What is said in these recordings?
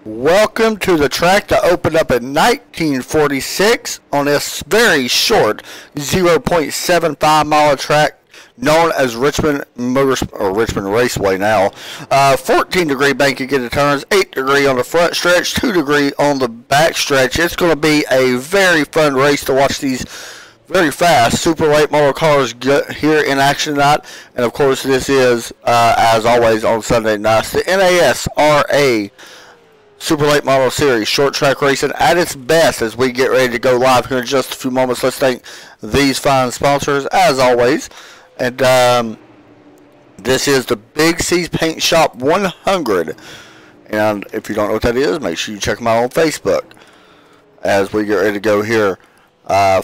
Welcome to the track that opened up in 1946 on this very short 0.75 mile track known as Richmond Raceway now. 14-degree banking into turns, 8-degree on the front stretch, 2-degree on the back stretch. It's going to be a very fun race to watch these very fast super late model cars get here in action tonight. And of course, this is, as always, on Sunday nights, the NASRA Super Late Model Series short track racing at its best as we get ready to go live here in just a few moments. Let's thank these fine sponsors as always. And this is the Big C's Paint Shop 100. And if you don't know what that is, make sure you check them out on Facebook as we get ready to go here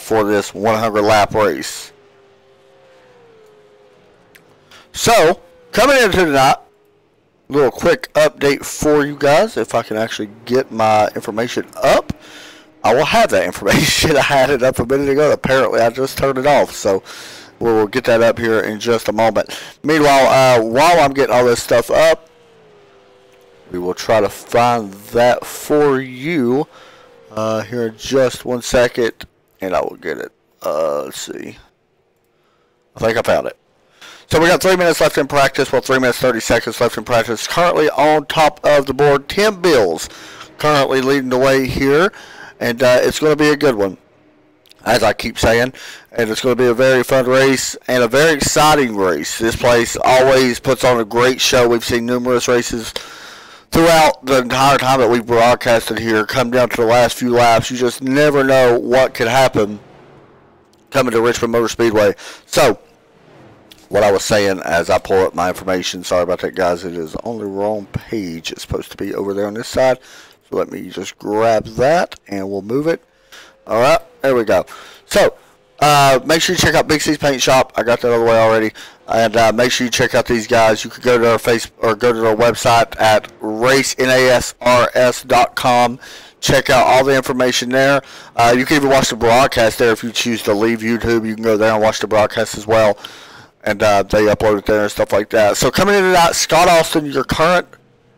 for this 100 lap race. So, coming into tonight, little quick update for you guys. If I can actually get my information up, I will have that information. I had it up a minute ago. Apparently, I just turned it off. So, we'll get that up here in just a moment. Meanwhile, while I'm getting all this stuff up, we will try to find that for you here in just 1 second, and I will get it. Let's see. I think I found it. So we got 3 minutes left in practice. Well, 3 minutes 30 seconds left in practice. Currently on top of the board, Tim Bills currently leading the way here, and it's going to be a good one, as I keep saying. And it's going to be a very fun race and a very exciting race. This place always puts on a great show. We've seen numerous races throughout the entire time that we've broadcasted here. Come down to the last few laps. You just never know what could happen coming to Richmond Motor Speedway. So, what I was saying as I pull up my information, sorry about that, guys, it is on the wrong page. It's supposed to be over there on this side. So let me just grab that and we'll move it. Alright, there we go. So, make sure you check out Big C's Paint Shop. I got that all the way already. And make sure you check out these guys. You could go to their go to their website at racenasrs.com. Check out all the information there. You can even watch the broadcast there if you choose to leave YouTube. You can go there and watch the broadcast as well. And they upload it there and stuff like that. So coming into that, Scott Austin, your current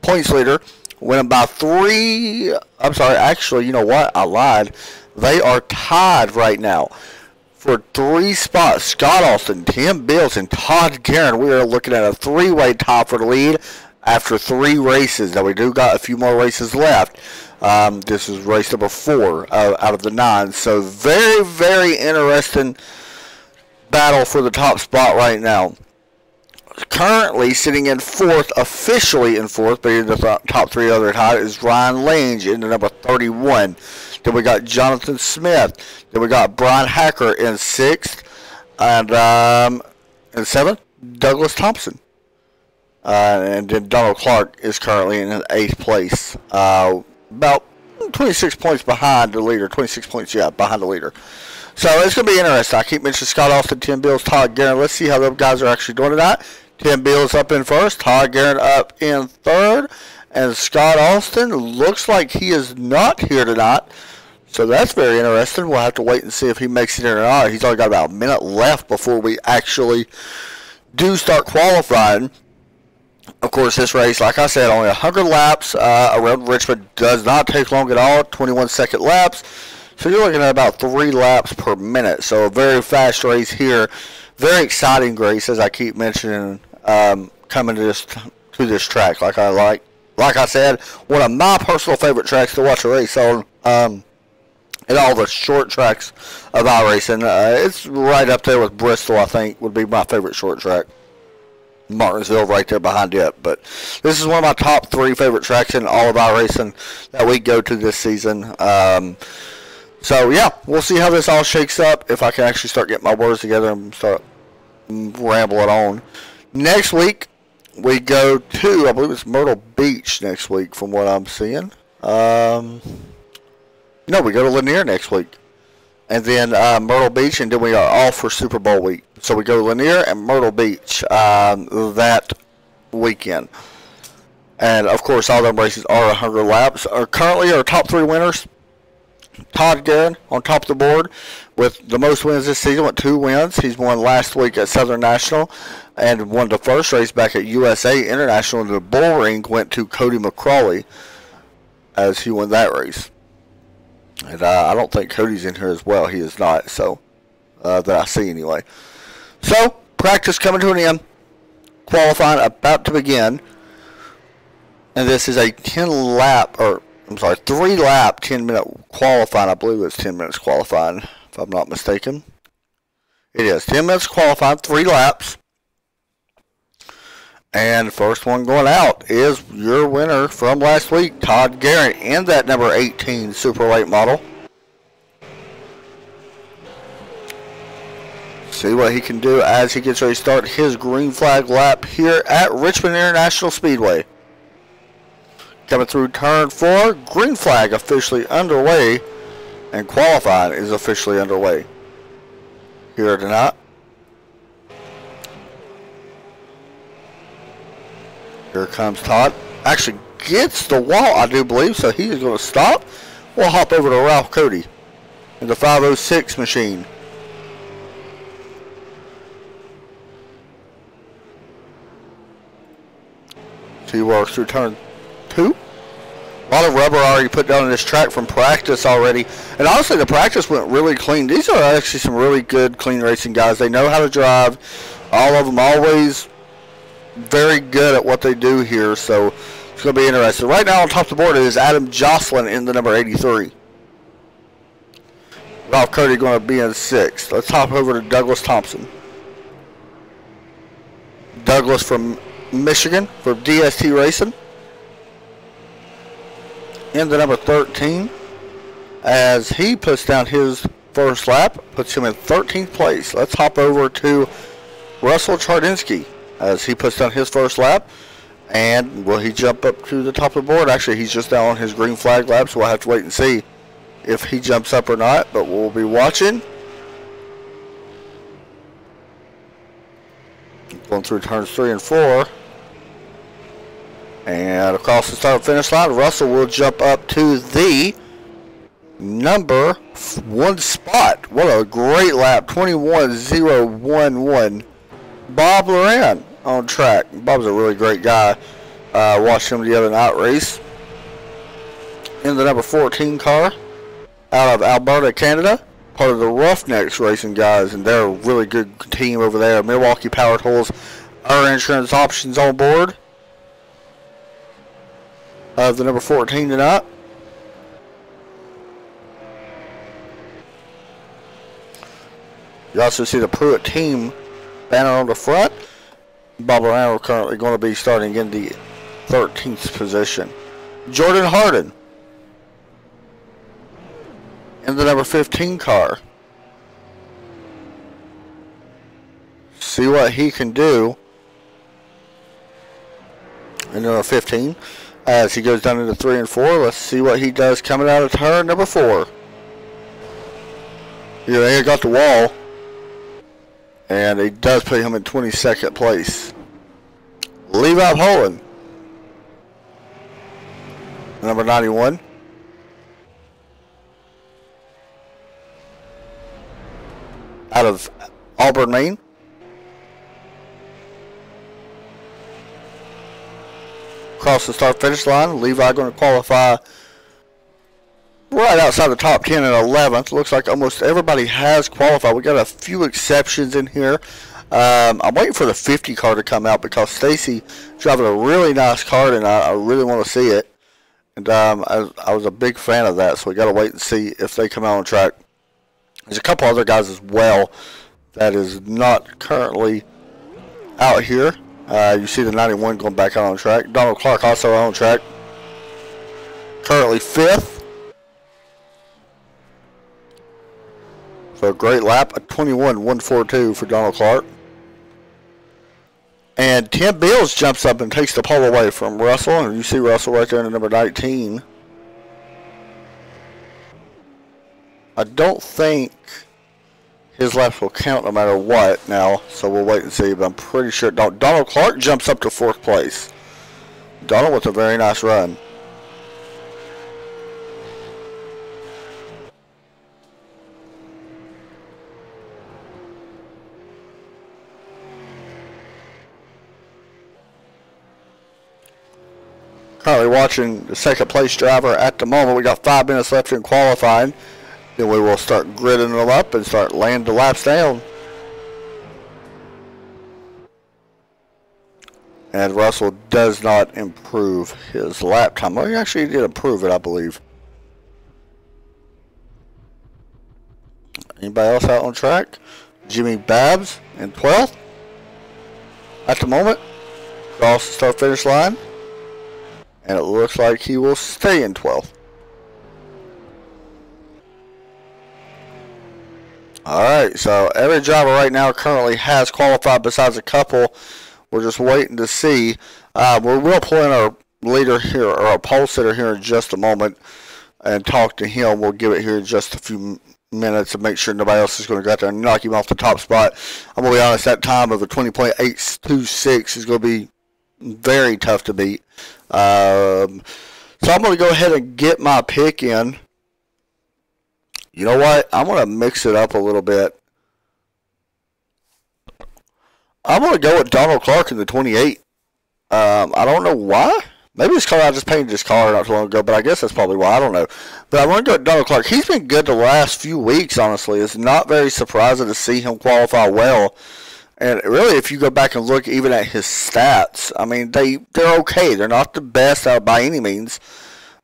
points leader, winning by 3. I'm sorry, actually, you know what? I lied. They are tied right now for 3 spots. Scott Austin, Tim Bills, and Todd Guerin. We are looking at a 3-way tie for the lead after 3 races. Now, we do got a few more races left. This is race number 4 out of the 9. So, very, very interesting battle for the top spot right now. Currently sitting in 4th, officially in 4th, but in the top 3 other tied is Ryan Lange in the number 31. Then we got Jonathan Smith. Then we got Brian Hacker in 6th. And in 7th, Douglas Thompson. And then Donald Clark is currently in 8th place. About 26 points behind the leader. 26 points, yeah, behind the leader. So it's going to be interesting. I keep mentioning Scott Austin, Tim Bills, Todd Guerin. Let's see how those guys are actually doing tonight. Tim Bills up in 1st, Todd Guerin up in 3rd, and Scott Austin looks like he is not here tonight. So that's very interesting. We'll have to wait and see if he makes it in or not. He's only got about a minute left before we actually do start qualifying. Of course, this race, like I said, only 100 laps around Richmond. Does not take long at all, 21-second laps. So you're looking at about 3 laps per minute. So a very fast race here. Very exciting race, as I keep mentioning, coming to this track. Like I said, one of my personal favorite tracks to watch a race on. And all the short tracks of iRacing. It's right up there with Bristol, I think, would be my favorite short track. Martinsville right there behind it. But this is one of my top 3 favorite tracks in all of iRacing that we go to this season. So, yeah, we'll see how this all shakes up, if I can actually start getting my words together and start rambling on. Next week, we go to, I believe it's Myrtle Beach next week from what I'm seeing. No, we go to Lanier next week. And then Myrtle Beach, and then we are off for Super Bowl week. So we go to Lanier and Myrtle Beach that weekend. And, of course, all them races are 100 laps. Currently, our top 3 winners, Todd Guerin on top of the board with the most wins this season with 2 wins. He's won last week at Southern National and won the first race back at USA International. And the bull ring went to Cody McCrawley. as he won that race. And I don't think Cody's in here as well. He is not, so that I see anyway. So, practice coming to an end. Qualifying about to begin. And this is a 3-lap, 10-minute qualifying. I believe it's 10 minutes qualifying, if I'm not mistaken. It is 10 minutes qualifying, 3 laps. And the first one going out is your winner from last week, Todd Garrett, in that number 18 Super Late model. See what he can do as he gets ready to start his green flag lap here at Richmond International Speedway. Coming through turn 4, green flag officially underway, and qualifying is officially underway here tonight. Here comes Todd. Actually gets the wall, I do believe, so he is going to stop. We'll hop over to Ralph Cody in the 506 machine. He works through turn 2. A lot of rubber already put down on this track from practice already. And honestly, the practice went really clean. These are actually some really good, clean racing guys. They know how to drive. All of them always very good at what they do here. So it's going to be interesting. Right now on top of the board is Adam Jocelyn in the number 83. Ralph Cody going to be in 6th. Let's hop over to Douglas Thompson. Douglas from Michigan for DST Racing in the number 13 as he puts down his first lap, puts him in 13th place. Let's hop over to Russell Chardinsky as he puts down his first lap. And will he jump up to the top of the board? Actually, he's just down on his green flag lap, so we'll have to wait and see if he jumps up or not, but we'll be watching. Going through turns 3 and 4. And across the start finish line, Russell will jump up to the number 1 spot. What a great lap. 21.011. Bob Loran on track. Bob's a really great guy. Watched him the other night race. In the number 14 car out of Alberta, Canada. Part of the Roughnecks racing guys, and they're a really good team over there. Milwaukee Power Tools, our insurance options on board. Of the number 14 tonight. You also see the Pruitt team banner on the front. Bob Loran currently going to be starting in the 13th position. Jordan Harden in the number 15 car. See what he can do in number 15. As he goes down into 3 and 4, let's see what he does coming out of turn number 4. Yeah, he got the wall. And he does put him in 22nd place. Levi Poland, number 91. Out of Auburn, Maine. Across the start finish line, Levi going to qualify right outside the top 10 and 11th. Looks like almost everybody has qualified. We got a few exceptions in here. I'm waiting for the 50 car to come out because Stacy driving a really nice car tonight. I really want to see it. And I was a big fan of that, so we got to wait and see if they come out on track. There's a couple other guys as well that is not currently out here. You see the 91 going back out on track. Donald Clark also on track. Currently 5th. So a great lap. A 21.142 for Donald Clark. And Tim Bills jumps up and takes the pole away from Russell. And you see Russell right there in the number 19. I don't think his laps will count no matter what now, so we'll wait and see, but I'm pretty sure Donald Clark jumps up to 4th place. Donald with a very nice run. currently watching the second place driver at the moment. We got 5 minutes left in qualifying. Then we will start gridding them up and start laying the laps down. And Russell does not improve his lap time. Well, he actually did improve it, I believe. Anybody else out on track? Jimmy Babs in 12th at the moment. Across the start-finish line. And it looks like he will stay in 12th. Alright, so every driver right now currently has qualified besides a couple. We're just waiting to see. We will pull in our leader here, or our pole sitter here in just a moment and talk to him. We'll give it here in just a few minutes and make sure nobody else is going to go out there and knock him off the top spot. I'm going to be honest, that time of a 20.826 is going to be very tough to beat. So I'm going to go ahead and get my pick in. You know what? I'm going to mix it up a little bit. I'm going to go with Donald Clark in the 28. I don't know why. Maybe it's because I just painted his car not too long ago, but I guess that's probably why. I don't know. But I'm going to go with Donald Clark. He's been good the last few weeks, honestly. It's not very surprising to see him qualify well. And really, if you go back and look even at his stats, I mean, they're okay. They're not the best out by any means.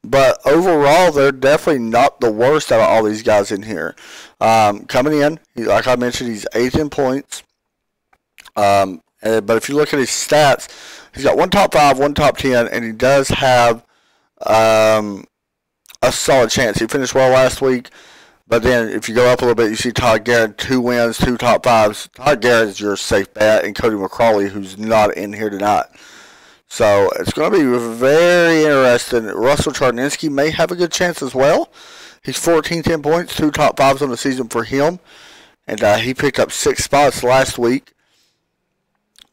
But overall, they're definitely not the worst out of all these guys in here. Coming in, like I mentioned, he's 8th in points. But if you look at his stats, he's got one top 5, one top 10, and he does have a solid chance. He finished well last week. But then if you go up a little bit, you see Todd Garrett, 2 wins, 2 top 5s. Todd Garrett is your safe bet, and Cody McCrawley, who's not in here tonight. So it's going to be very interesting. Russell Chardinsky may have a good chance as well. He's 14th in points, 2 top 5s on the season for him. And he picked up 6 spots last week.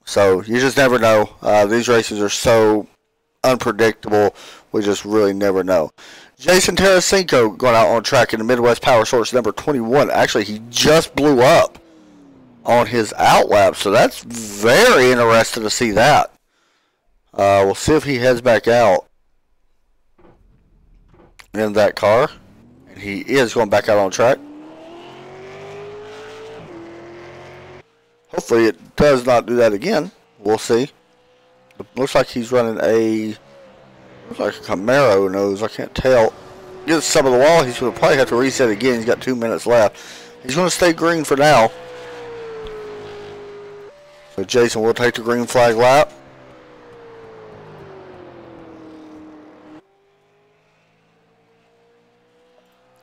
So you just never know. These races are so unpredictable. We just really never know. Jason Tarasenko going out on track in the Midwest Power Source number 21. Actually, he just blew up on his outlap. So that's very interesting to see that. We'll see if he heads back out in that car. And he is going back out on track. Hopefully it does not do that again. We'll see. It looks like he's running a Camaro nose. I can't tell. Gets some of the wall. He's going to probably have to reset again. He's got 2 minutes left. He's going to stay green for now. So Jason will take the green flag lap.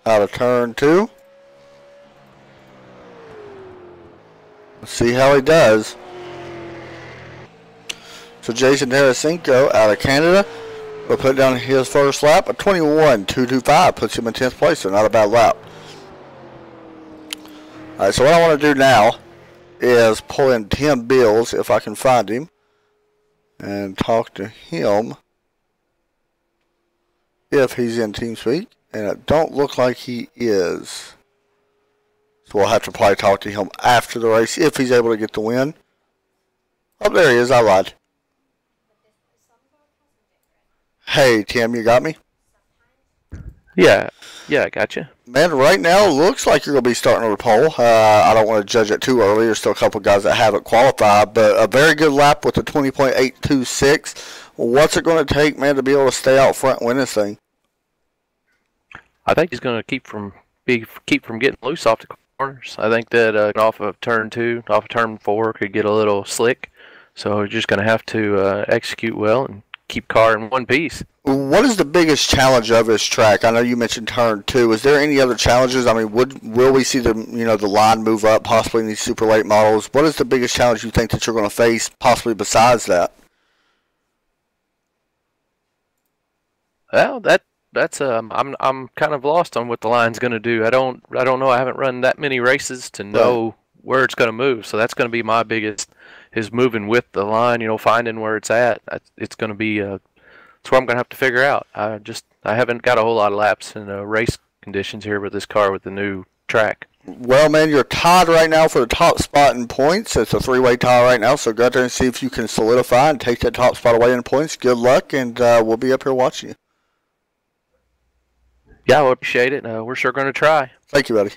Out of turn 2. Let's see how he does. So Jason Tarasenko out of Canada will put down his first lap. A 21.225 puts him in 10th place, so not a bad lap. Alright, so what I want to do now is pull in Tim Bills, if I can find him, and talk to him if he's in TeamSpeak. And it don't look like he is. So we'll have to probably talk to him after the race if he's able to get the win. Oh, there he is. I lied. Hey, Tim, you got me? Yeah, I got you. Man, right now looks like you're going to be starting on the pole. I don't want to judge it too early. There's still a couple guys that haven't qualified, but a very good lap with a 20.826. What's it going to take, man, to be able to stay out front and win this thing? I think he's going to keep from getting loose off the corners. I think that off of turn 2, off of turn 4 could get a little slick. So we're just going to have to execute well and keep car in one piece. What is the biggest challenge of this track? I know you mentioned turn 2. Is there any other challenges? I mean, will we see the line move up possibly in these super late models? What is the biggest challenge you think that you're going to face possibly besides that? Well, that's I'm kind of lost on what the line's going to do. I don't know. I haven't run that many races to know where it's going to move. So that's going to be my biggest, is moving with the line. Finding where it's at. It's going to be it's what I'm going to have to figure out. I haven't got a whole lot of laps in race conditions here with this car with the new track. Well, man, you're tied right now for the top spot in points. It's a three-way tie right now, so go out there and see if you can solidify and take that top spot away in points. Good luck, and we'll be up here watching you. Yeah, I appreciate it. We're sure going to try. Thank you, buddy.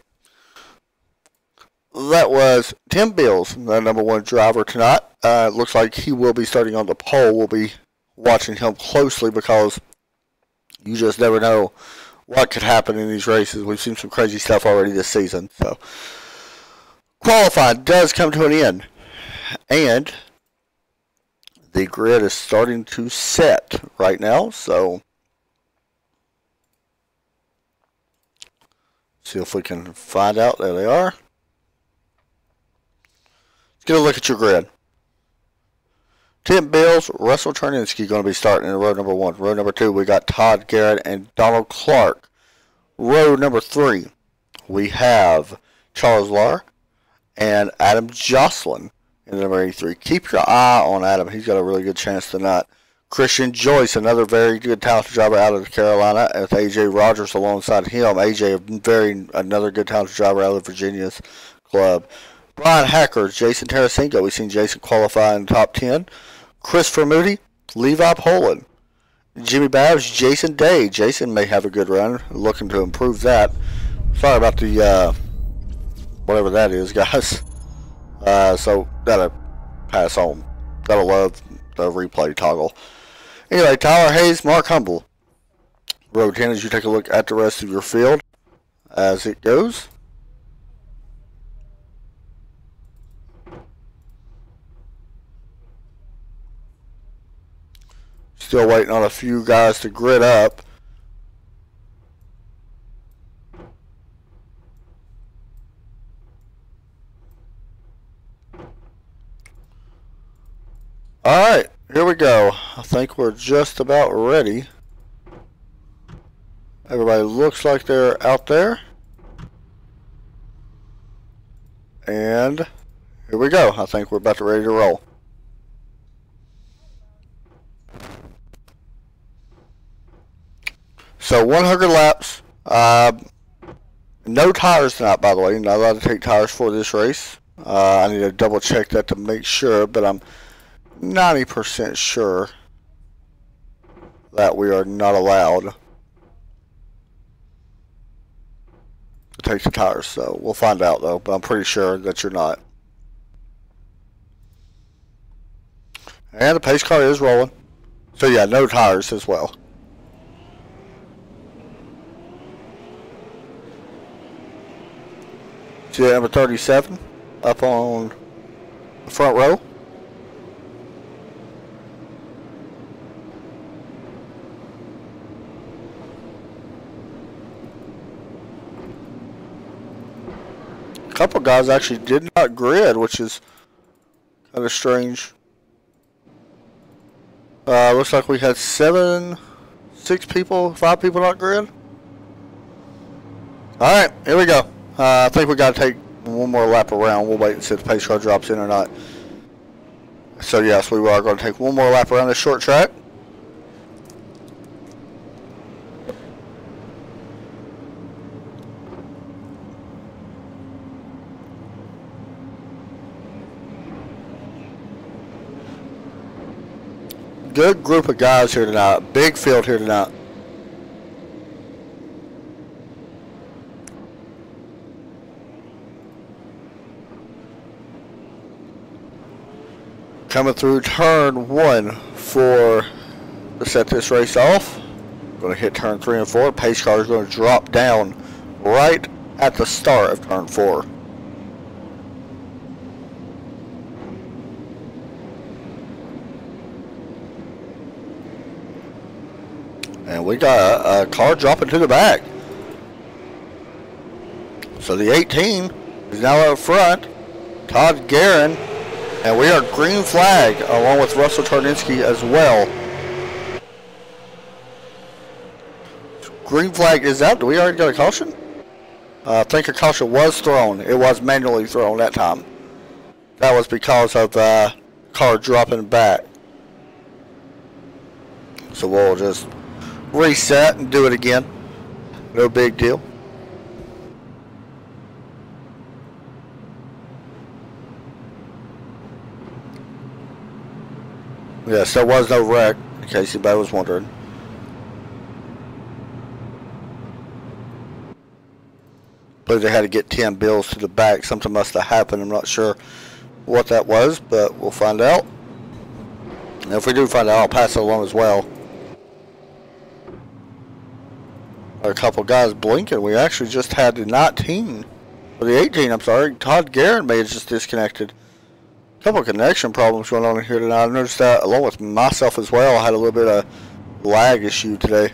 That was Tim Bills, the number one driver tonight. Looks like he will be starting on the pole. We'll be watching him closely because you just never know what could happen in these races. We've seen some crazy stuff already this season. So qualifying does come to an end, and the grid is starting to set right now. So see if we can find out. There they are. Let's get a look at your grid. Tim Bills, Russell Cherninsky going to be starting in row number 1. Row number 2, we got Todd Garrett and Donald Clark. Row number 3, we have Charles Lahr and Adam Jocelyn in number 83. Keep your eye on Adam. He's got a really good chance tonight. Christian Joyce, another very good talented driver out of Carolina, with A.J. Rogers alongside him. A.J., another good talented driver out of Virginia's club. Brian Hacker, Jason Tarasenko. We've seen Jason qualify in the top 10. Christopher Moody, Levi Poland. Jimmy Babbs, Jason Day. Jason may have a good run. Looking to improve that. Sorry about the, whatever that is, guys. So, gotta pass on. Gotta love the replay toggle. Anyway, Tyler Hayes, Mark Humble. Row 10, as you take a look at the rest of your field as it goes. Still waiting on a few guys to grid up. Alright, here we go. I think we're just about ready. Everybody looks like they're out there. And here we go. I think we're about to ready to roll. So 100 laps. No tires tonight, by the way. Not allowed to take tires for this race. I need to double check that to make sure, but I'm 90% sure that we are not allowed to take the tires. So we'll find out though, but I'm pretty sure that you're not. And the pace car is rolling. So yeah, no tires as well. See that number 37 up on the front row? A couple guys actually did not grid, which is kind of strange. Looks like we had 5 people not grid. Alright, here we go. I think we got to take one more lap around. We'll wait and see if the pace car drops in or not. So yes, we are going to take one more lap around this short track. Good group of guys here tonight. Big field here tonight. Coming through turn 1 to set this race off. Going to hit turn 3 and 4. Pace car is going to drop down right at the start of turn 4. And we got a car dropping to the back. So the 18 is now up front. Todd Guerin. And we are green flag along with Russell Cherninsky as well. Green flag is out. Do we already got a caution? I think a caution was thrown. It was manually thrown that time. That was because of car dropping back. So we'll just reset and do it again. No big deal. Yes, there was no wreck, in case anybody was wondering. But they had to get 10 bills to the back. Something must have happened. I'm not sure what that was, but we'll find out. And if we do find out, I'll pass it along as well. A couple guys blinking. We actually just had the 19. Or the 18, I'm sorry. Todd Guerin may have just disconnected. A couple of connection problems going on in here tonight. I noticed that along with myself as well. I had a little bit of lag issue today.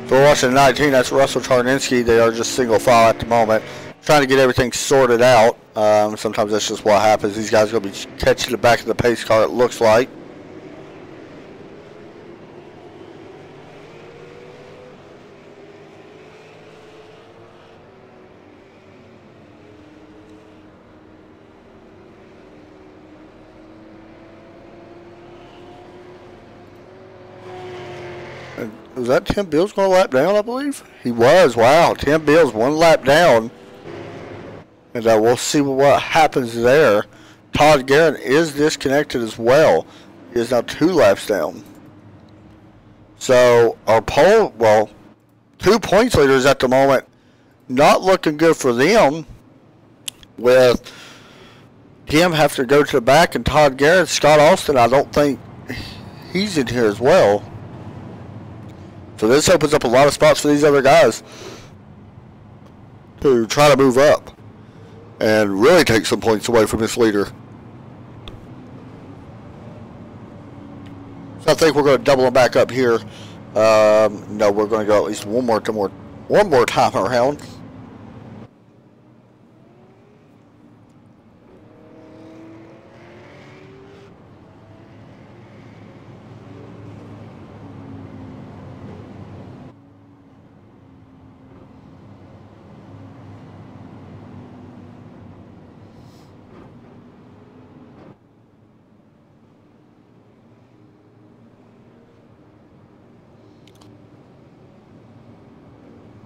So we're watching 19, that's Russell Tarninski. They are just single file at the moment. Trying to get everything sorted out. Sometimes that's just what happens. These guys are going to be catching the back of the pace car, it looks like. Was that Tim Bills going to lap down, I believe? He was. Wow. Tim Bills, one lap down. And we'll see what happens there. Todd Guerin is disconnected as well. He is now 2 laps down. So our pole, well, 2 points leaders at the moment. Not looking good for them. With Tim have to go to the back and Todd Guerin, Scott Austin, I don't think he's in here as well. So this opens up a lot of spots for these other guys to try to move up and really take some points away from this leader. So I think we're going to double them back up here. No, we're going to go at least one more time around.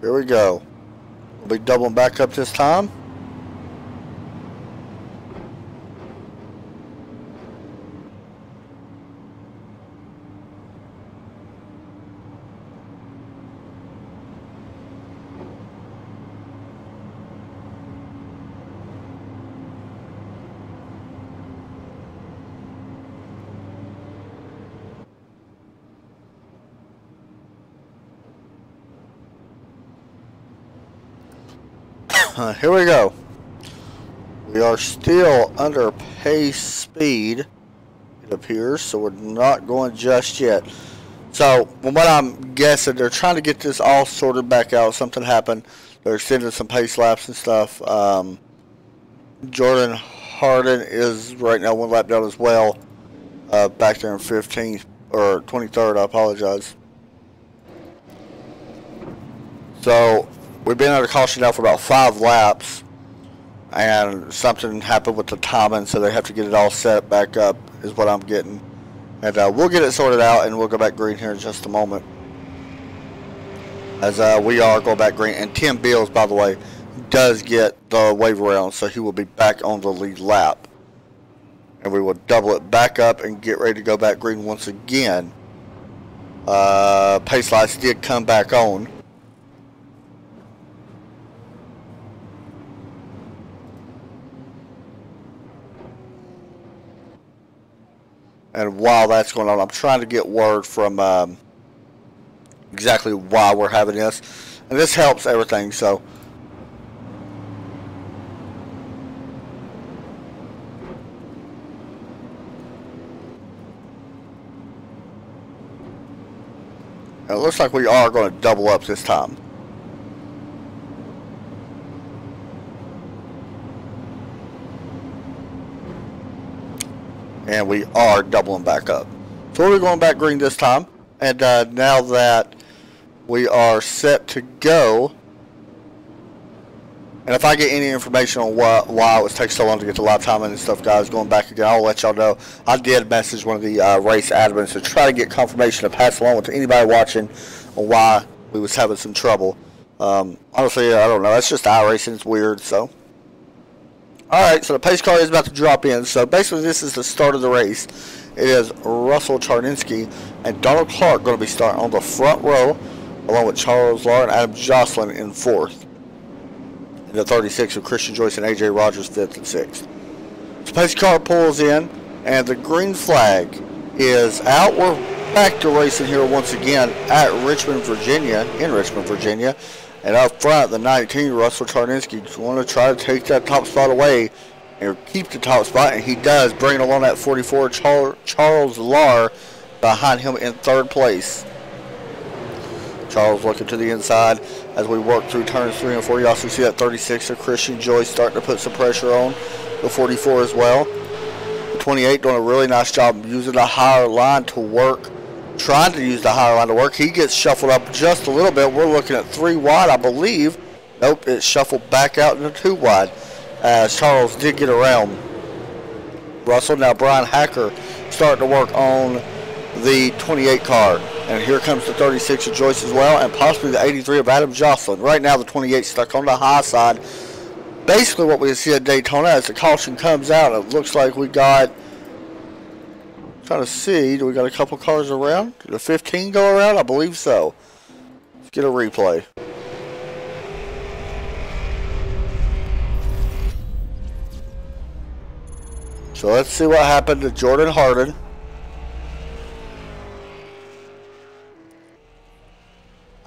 Here we go. We'll be doubling back up this time. Here we go. We are still under pace speed, it appears, so we're not going just yet. So, from what I'm guessing, they're trying to get this all sorted back out. Something happened. They're extending some pace laps and stuff. Jordan Harden is right now 1 lap down as well. Back there in 15th, or 23rd, I apologize. So, we've been under caution now for about 5 laps, and something happened with the timing, so they have to get it all set back up, is what I'm getting. And we'll get it sorted out, and we'll go back green here in just a moment. As we are going back green, and Tim Bills, by the way, does get the wave around, so he will be back on the lead lap. And we will double it back up and get ready to go back green once again. Pace lights did come back on. And while that's going on, I'm trying to get word from exactly why we're having this. And this helps everything, so. It looks like we are going to double up this time. And we are doubling back up. So we're going back green this time. And now that we are set to go, And if I get any information on why it was taking so long to get the lap time and stuff, guys, going back again, I'll let y'all know. I did message one of the race admins to try to get confirmation to pass along with anybody watching on why we was having some trouble. Honestly, I don't know. That's just iRacing. It's weird, so. Alright, so the pace car is about to drop in. So basically, this is the start of the race. It is Russell Charninsky and Donald Clark going to be starting on the front row, along with Charles Lar and Adam Jocelyn in 4th. The 36 of Christian Joyce and AJ Rogers 5th and 6th. The pace car pulls in, and the green flag is out. We're back to racing here once again at Richmond, Virginia, in Richmond, Virginia. And up front, the 19, Russell Charninsky, want to try to take that top spot away and keep the top spot, and he does, bringing along that 44, Charles Lar, behind him in 3rd place. Charles looking to the inside as we work through turns 3 and 4. You also see that 36 of Christian Joyce starting to put some pressure on the 44 as well. The 28 doing a really nice job using the higher line to work, trying to use the higher line to work. He gets shuffled up just a little bit. We're looking at 3 wide, I believe. Nope, it's shuffled back out into 2 wide as Charles did get around Russell. Now Brian Hacker starting to work on the 28 car. And here comes the 36 of Joyce as well, and possibly the 83 of Adam Jocelyn. Right now, the 28 stuck on the high side. Basically, what we see at Daytona as the caution comes out, it looks like we got, trying to see, do we got a couple cars around? Did the 15 go around? I believe so. Let's get a replay. So let's see what happened to Jordan Harden.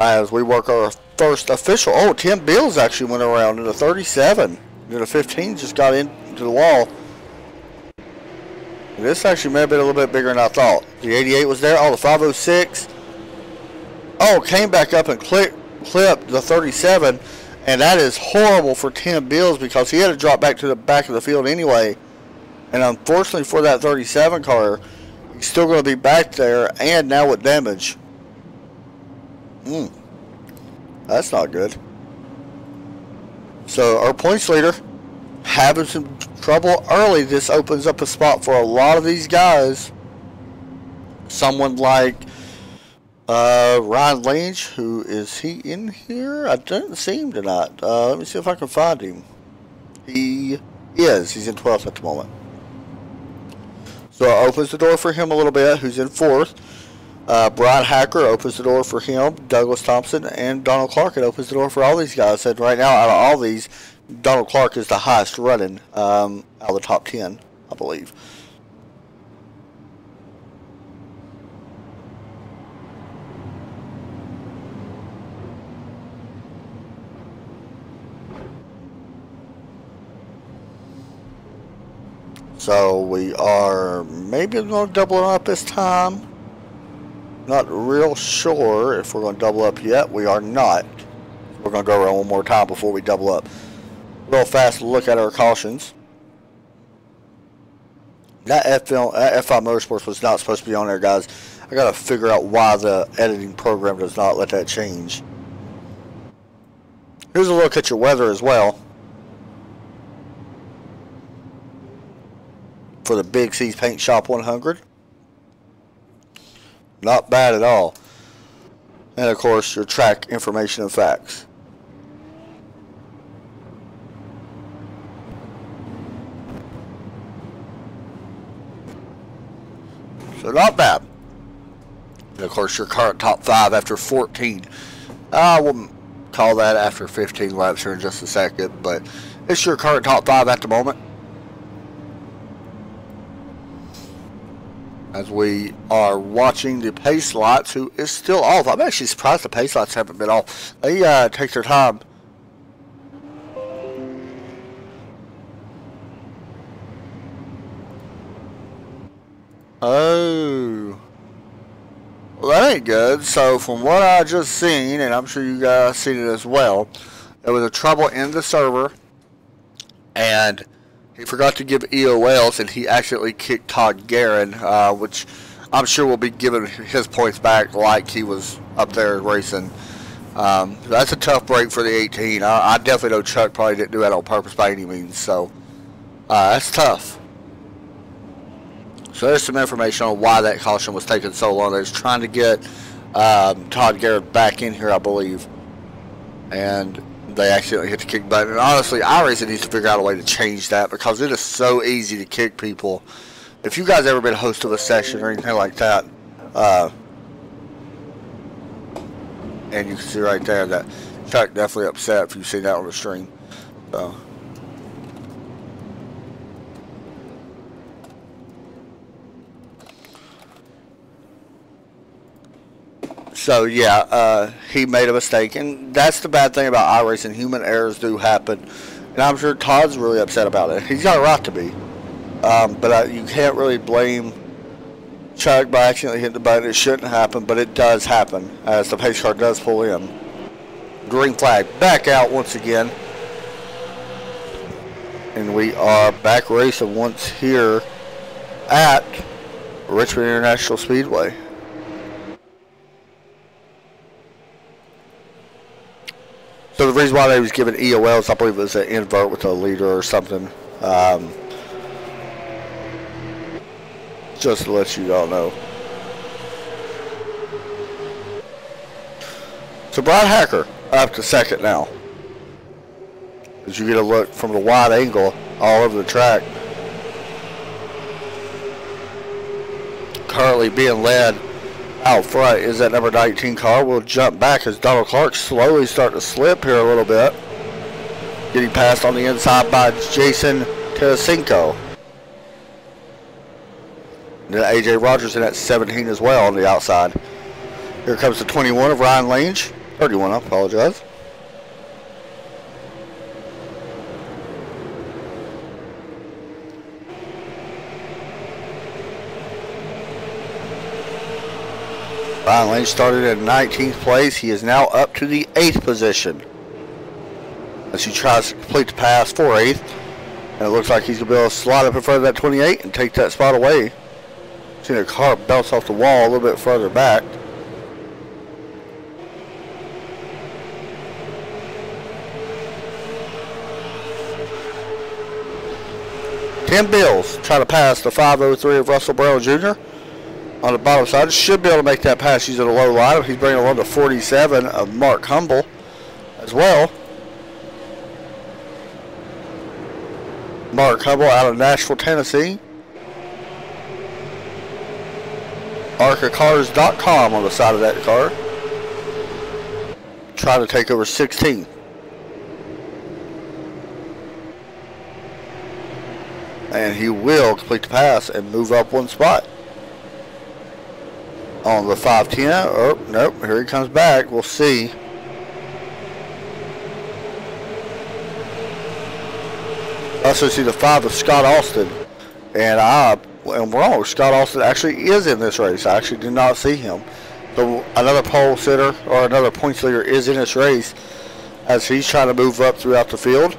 As we work our first official. Oh, Tim Bills actually went around in the 37. And the 15 just got into the wall. And this actually may have been a little bit bigger than I thought. The 88 was there. Oh, the 506. Oh, came back up and clipped the 37. And that is horrible for Tim Bills because he had to drop back to the back of the field anyway. And unfortunately for that 37 car, he's still going to be back there and now with damage. That's not good. So our points leader having some trouble early. This opens up a spot for a lot of these guys. Someone like Ryan Lynch, who is he in here? I didn't see him tonight. Let me see if I can find him. He is. He's in 12th at the moment. So it opens the door for him a little bit, who's in 4th. Brian Hacker opens the door for him, Douglas Thompson, and Donald Clark. It opens the door for all these guys. And right now, out of all these, Donald Clark is the highest running out of the top 10, I believe. So we are maybe going to double it up this time. Not real sure if we're going to double up yet. We are not. We're going to go around one more time before we double up. Real fast look at our cautions. That F5 Motorsports was not supposed to be on there, guys. I got to figure out why the editing program does not let that change. Here's a look at your weather as well. For the Big C's Paint Shop 100. Not bad at all. And of course your track information and facts. So not bad. And of course your current top 5 after 14. I will call that after 15 laps here in just a second, but it's your current top 5 at the moment. As we are watching the pace lights, who is still off. I'm actually surprised the pace lights haven't been off. They take their time. Oh. Well, that ain't good. So from what I just seen, and I'm sure you guys seen it as well, there was a trouble in the server, and he forgot to give EOLs, and he accidentally kicked Todd Guerin, which I'm sure will be giving his points back like he was up there racing. That's a tough break for the 18. I definitely know Chuck probably didn't do that on purpose by any means. So that's tough. So there's some information on why that caution was taking so long. They was trying to get Todd Garrett back in here, I believe, and they accidentally hit the kick button. And honestly, iRacing needs to figure out a way to change that, because it is so easy to kick people. If you guys ever been a host of a session or anything like that, and you can see right there that Chuck definitely upset if you've seen that on the stream. So yeah, he made a mistake, and that's the bad thing about iRacing. Human errors do happen, and I'm sure Todd's really upset about it. He's got a right to be, but you can't really blame Chuck by accidentally hitting the button. It shouldn't happen, but it does happen as the pace car does pull in. Green flag back out once again, and we are back racing once here at Richmond International Speedway. So the reason why they was given EOLs, I believe it was an invert with a leader or something. Just to let you all know. So Brian Hacker up to second now. As you get a look from the wide angle all over the track. Currently being led out front is that number 19 car. We'll jump back as Donald Clark slowly starting to slip here a little bit. Getting passed on the inside by Jason Tarasenko. And then AJ Rogers in at 17 as well on the outside. Here comes the 21 of Ryan Lange. 31, I apologize. Ryan Lange started at 19th place. He is now up to the 8th position as he tries to complete the pass for 8th. And it looks like he's going to be able to slide up in front of that 28 and take that spot away. See the car bounce off the wall a little bit further back. Tim Bills trying to pass the 503 of Russell Brown Jr. on the bottom side. Should be able to make that pass using a low line. He's bringing along the 47 of Mark Humble as well. Mark Humble out of Nashville, Tennessee. ArcaCars.com on the side of that car. Trying to take over 16. And he will complete the pass and move up one spot. On the 510. Oh, nope. Here he comes back. We'll see. Also see the 5 of Scott Austin. And I'm wrong. Scott Austin actually is in this race. I actually did not see him. So another pole sitter or another points leader is in this race as he's trying to move up throughout the field.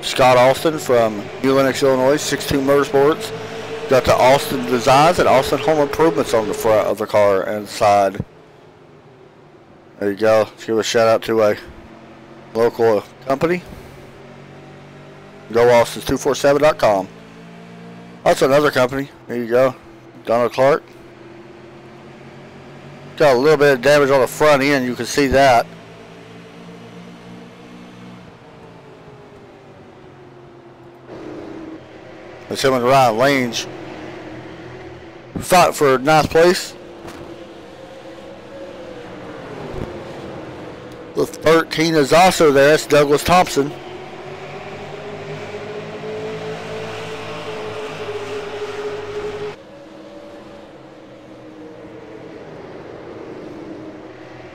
Scott Austin from New Lenox, Illinois, 16 Motorsports. Got the Austin Designs and Austin Home Improvements on the front of the car and side. There you go. Let's give a shout out to a local company. GoAustins247.com. Also another company. There you go. Donald Clark. Got a little bit of damage on the front end. You can see that. It's him and Ryan Lange fight for 9th place. The 13 is also there. It's Douglas Thompson.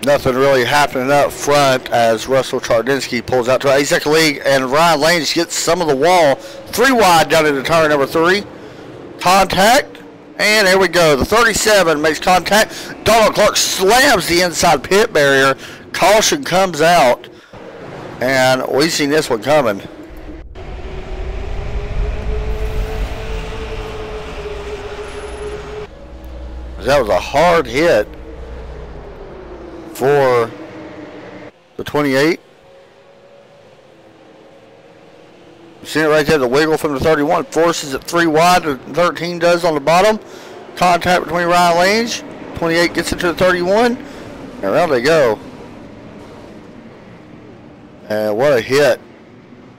Nothing really happening up front as Russell Chardinsky pulls out to an 8-second lead, and Ryan Lange gets some of the wall. 3 wide down into turn number 3. Contact, and there we go. The 37 makes contact. Donald Clark slams the inside pit barrier. Caution comes out, and we've seen this one coming. That was a hard hit for the 28. You see it right there, the wiggle from the 31. Forces it 3 wide, the 13 does on the bottom. Contact between Ryan Lange. 28 gets into the 31. And around they go. And what a hit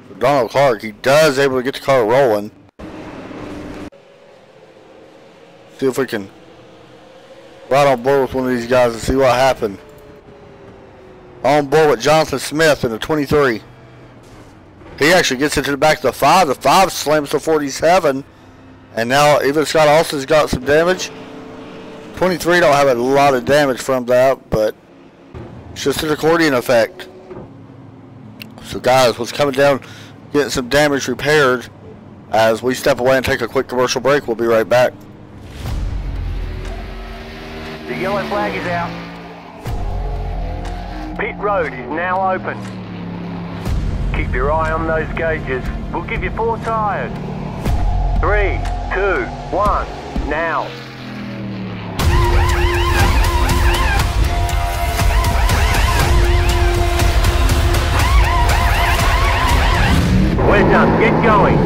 for Donald Clark. He does able to get the car rolling. See if we can ride on board with one of these guys and see what happened. On board with Jonathan Smith in the 23. He actually gets into the back of the 5. The 5 slams the 47. And now even Scott Austin's got some damage. 23 don't have a lot of damage from that, but it's just an accordion effect. So guys, what's coming down, getting some damage repaired. As we step away and take a quick commercial break, we'll be right back. The yellow flag is out. Pit road is now open. Keep your eye on those gauges. We'll give you 4 tyres. 3, 2, 1, now. We're done. Get going.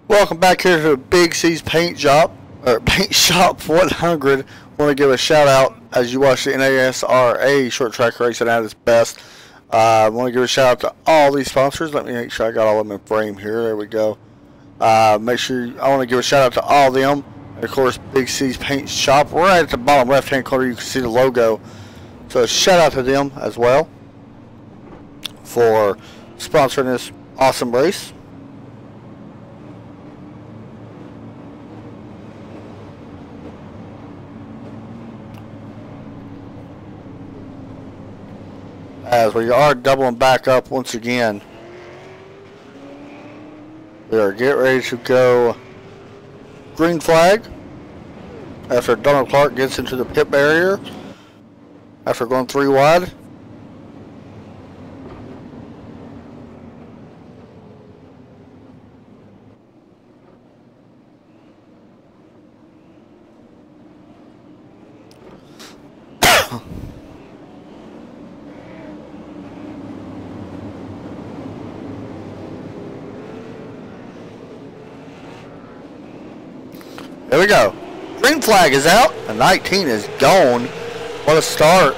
Welcome back here to Big C's Paint Shop 100. Want to give a shout out as you watch the NASRA short track racing at its best. I want to give a shout out to all these sponsors. Let me make sure I got all of them in frame here. There we go. Make sure I want to give a shout out to all of them. And of course, Big C's Paint Shop. Right at the bottom left hand corner, you can see the logo. So shout out to them as well for sponsoring this awesome race. As we are doubling back up once again, we are getting ready to go green flag after Donald Clark gets into the pit barrier after going 3 wide. There we go. Green flag is out. The 19 is gone. What a start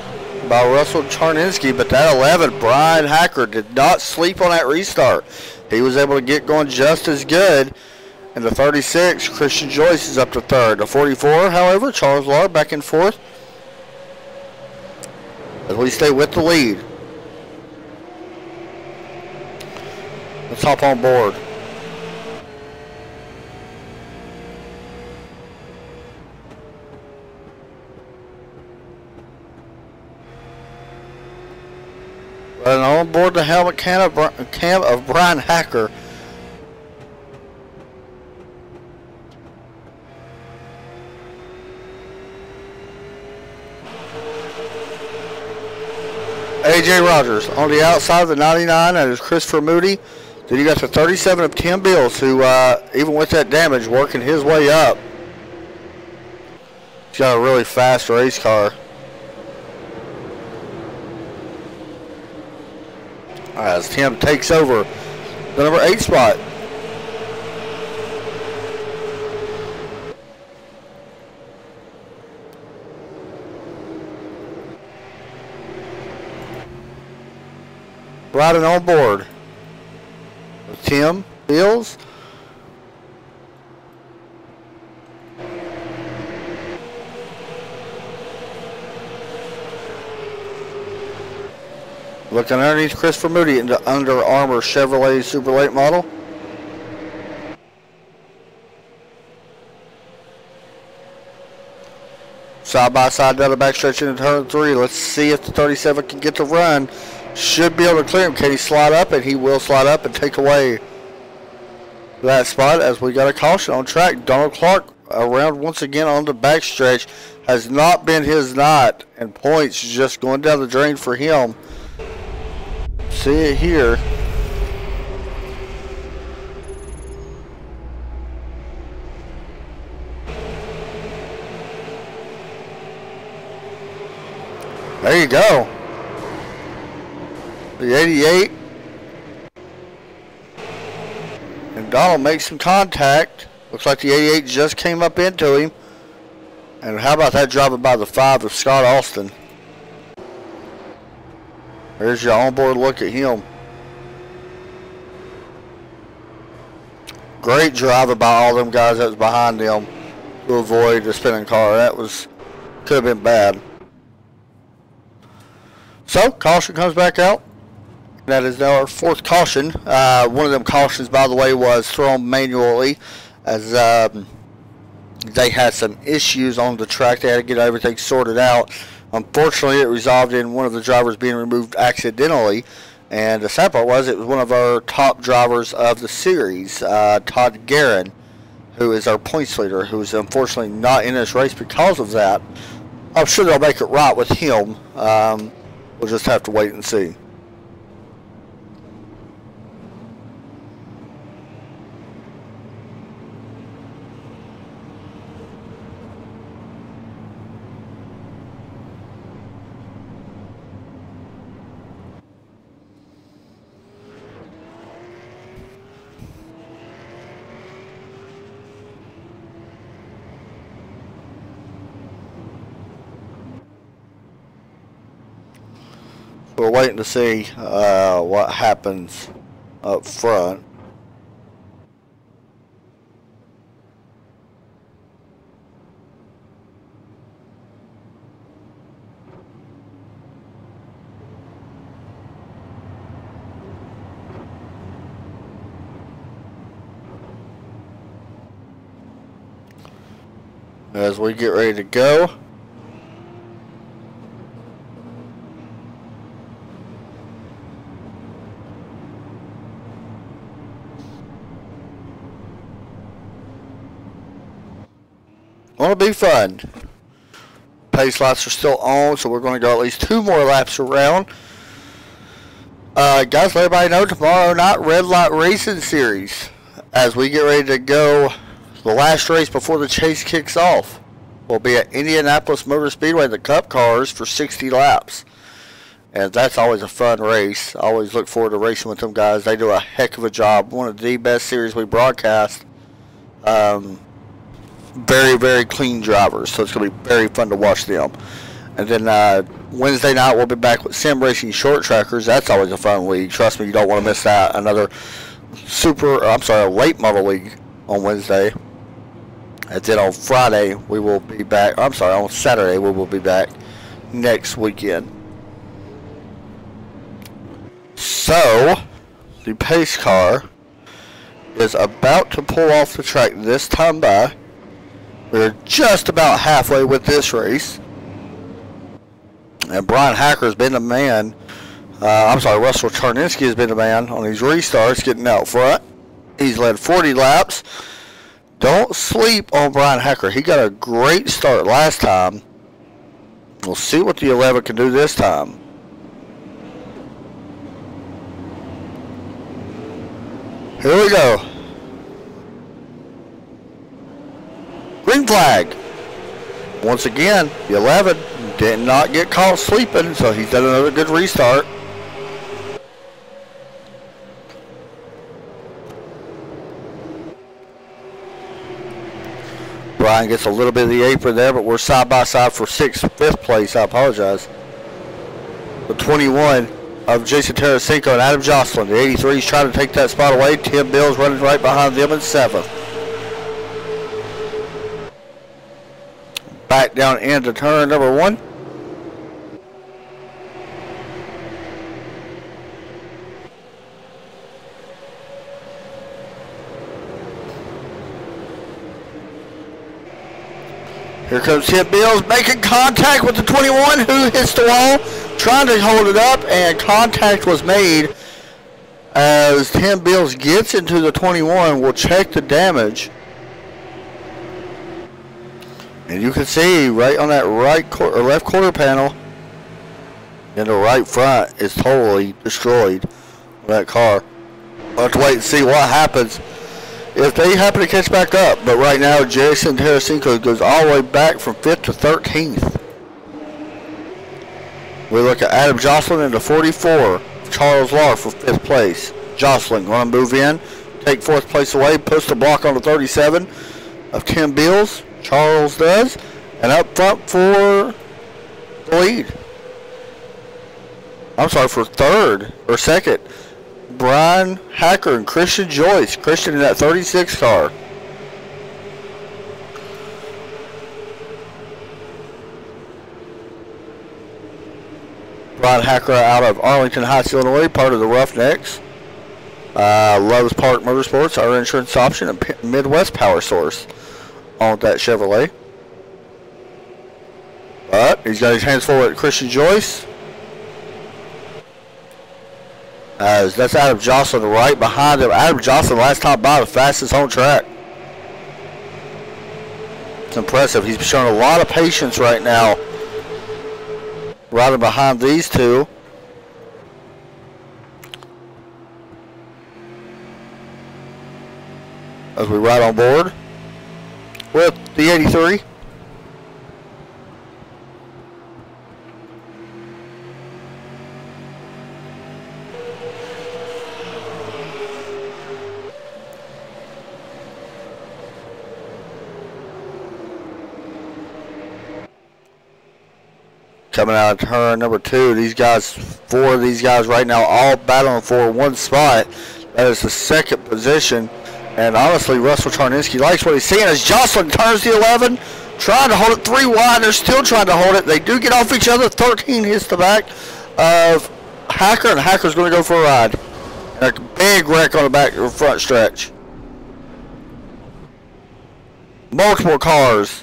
by Russell Charninski. But that 11, Brian Hacker, did not sleep on that restart. He was able to get going just as good. And the 36, Christian Joyce, is up to 3rd. The 44, however, Charles Lahr back in 4th. As we stay with the lead. Let's hop on board. And on board the helmet cam of Brian Hacker. A.J. Rogers on the outside of the 99. That is Christopher Moody. Then you got the 37 of Tim Bills, who, even with that damage, working his way up. He's got a really fast race car. As Tim takes over the number 8 spot. Riding on board with Tim Bills. Looking underneath Christopher Moody into Under Armour Chevrolet Super Late model. Side by side down the backstretch into turn 3. Let's see if the 37 can get the run. Should be able to clear him. Can he slide up? And he will slide up and take away that spot as we got a caution on track. Donald Clark around once again on the backstretch. Has not been his night, and points just going down the drain for him. See it here. There you go. The 88. And Donald makes some contact. Looks like the 88 just came up into him. And how about that driving by the 5 of Scott Austin? There's your onboard look at him. Great driving by all them guys that was behind them to avoid the spinning car. That could have been bad. So, caution comes back out. That is now our 4th caution. One of them cautions, by the way, was thrown manually as they had some issues on the track. They had to get everything sorted out. Unfortunately, it resolved in one of the drivers being removed accidentally. And the sad part was it was one of our top drivers of the series, Todd Guerin, who is our points leader, who is unfortunately not in this race because of that. I'm sure they'll make it right with him. We'll just have to wait and see. We're waiting to see what happens up front. As we get ready to go. Going to be fun. Pace lights are still on, so we're going to go at least 2 more laps around. Guys, let everybody know tomorrow night, Red Light Racing Series. As we get ready to go, the last race before the chase kicks off will be at Indianapolis Motor Speedway, the Cup cars, for 60 laps. And that's always a fun race. I always look forward to racing with them guys. They do a heck of a job. One of the best series we broadcast. Very, very clean drivers, so it's going to be very fun to watch them. And then Wednesday night we'll be back with Sim Racing Short Trackers. That's always a fun league. Trust me, you don't want to miss that. Another late model league on Wednesday. And then on Friday we will be back. On Saturday we will be back next weekend. So the pace car is about to pull off the track this time by. We're just about halfway with this race. And Brian Hacker has been the man. Russell Charninsky has been the man on these restarts, getting out front. He's led 40 laps. Don't sleep on Brian Hacker. He got a great start last time. We'll see what the 11 can do this time. Here we go. Green flag. Once again, the 11 did not get caught sleeping, so he's done another good restart. Brian gets a little bit of the apron there, but we're side by side for fifth place. I apologize. The 21 of Jason Tarasenko and Adam Jocelyn. The 83 is trying to take that spot away. Tim Bill's running right behind them in 7th. Back down into turn number 1. Here comes Tim Bills making contact with the 21 who hits the wall, trying to hold it up, and contact was made as Tim Bills gets into the 21. We'll check the damage. And you can see right on that left quarter panel, in the right front is totally destroyed. That car. We'll have to wait and see what happens if they happen to catch back up. But right now, Jason Tarasenko goes all the way back from 5th to 13th. We look at Adam Jocelyn in the 44. Charles Lahr for 5th place. Jocelyn going to move in, take 4th place away, puts the block on the 37 of Tim Bills. Charles does. And up front for the lead. I'm sorry, for 3rd or 2nd. Brian Hacker and Christian Joyce. Christian in that 36 car. Brian Hacker out of Arlington Heights, Illinois, part of the Roughnecks. Loves Park Motorsports, our insurance option, and Midwest Power Source on that Chevrolet. But he's got his hands full at Christian Joyce. As that's Adam Jocelyn right behind him. Adam Jocelyn last time by the fastest on track. It's impressive. He's showing a lot of patience right now. Riding behind these two. As we ride on board with the 83. Coming out of turn number 2, these guys, 4 of these guys right now, all battling for one spot. That is the 2nd position. And honestly, Russell Charninsky likes what he's seeing as Jocelyn turns the 11, trying to hold it 3 wide. They're still trying to hold it. They do get off each other. 13 hits the back of Hacker, and Hacker's going to go for a ride. And a big wreck on the back or front stretch. Multiple cars.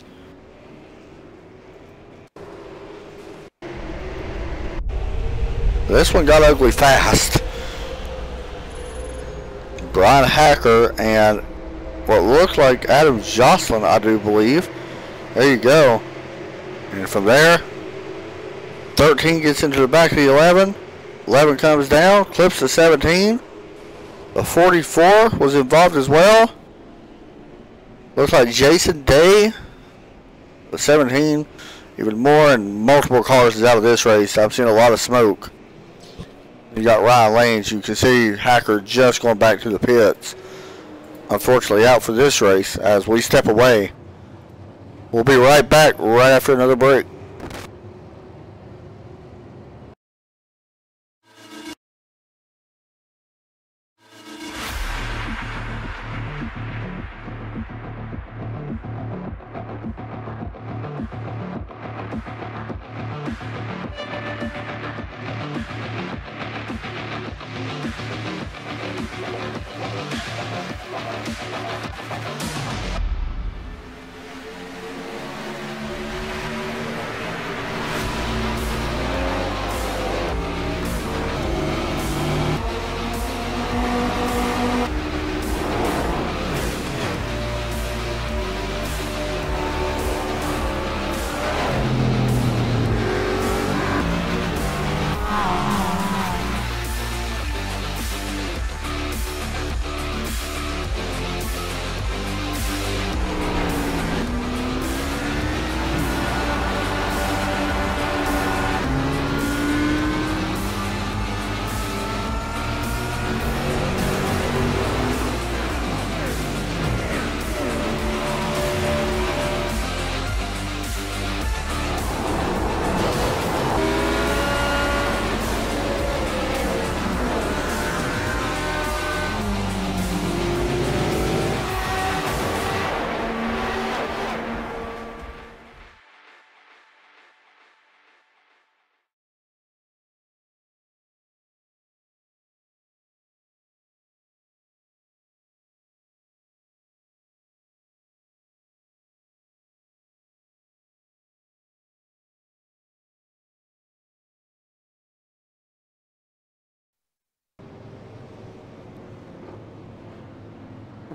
This one got ugly fast. Brian Hacker and what looks like Adam Jocelyn, I do believe. There you go. And from there, 13 gets into the back of the 11. 11 comes down, clips the 17. The 44 was involved as well. Looks like Jason Day, the 17, even more, and multiple cars is out of this race. I'm seeing a lot of smoke. You got Ryan Lanes. You can see Hacker just going back to the pits. Unfortunately out for this race as we step away. We'll be right back right after another break.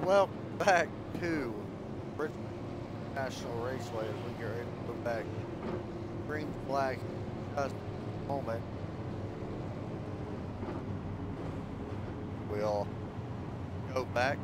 welcome back to Richmond National Raceway as we get ready to go back. Green flag just a moment. We'll go back.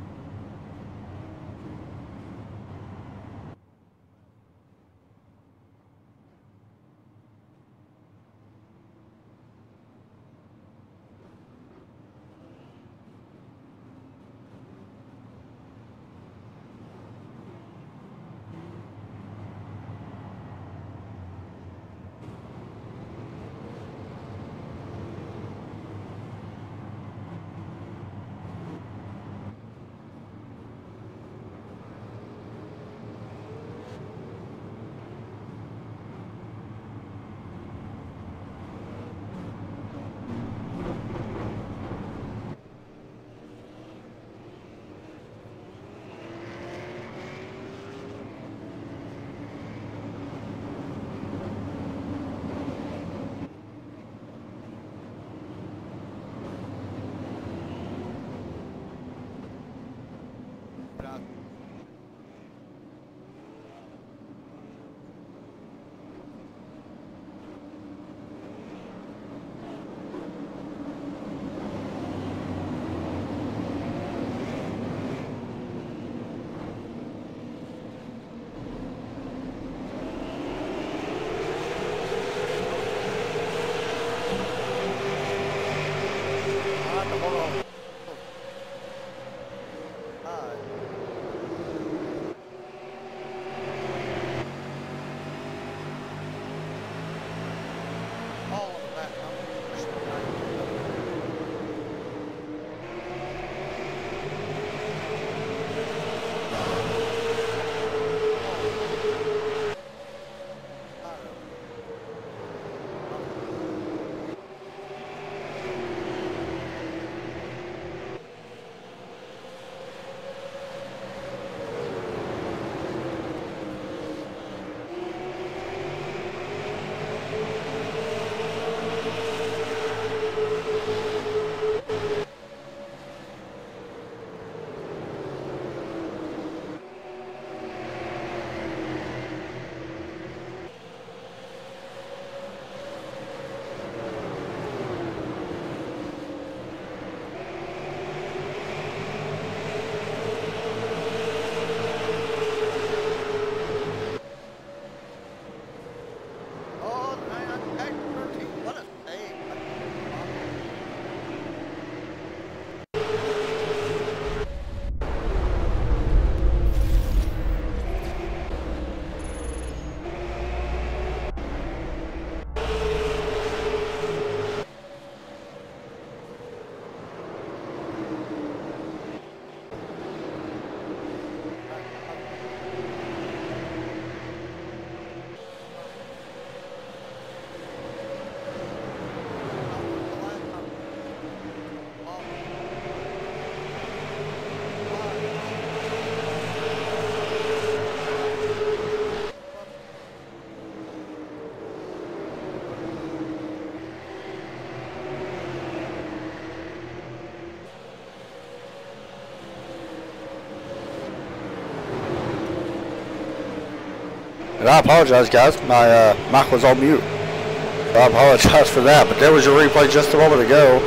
And I apologize, guys. My mic was on mute. So I apologize for that. But there was your replay just a moment ago.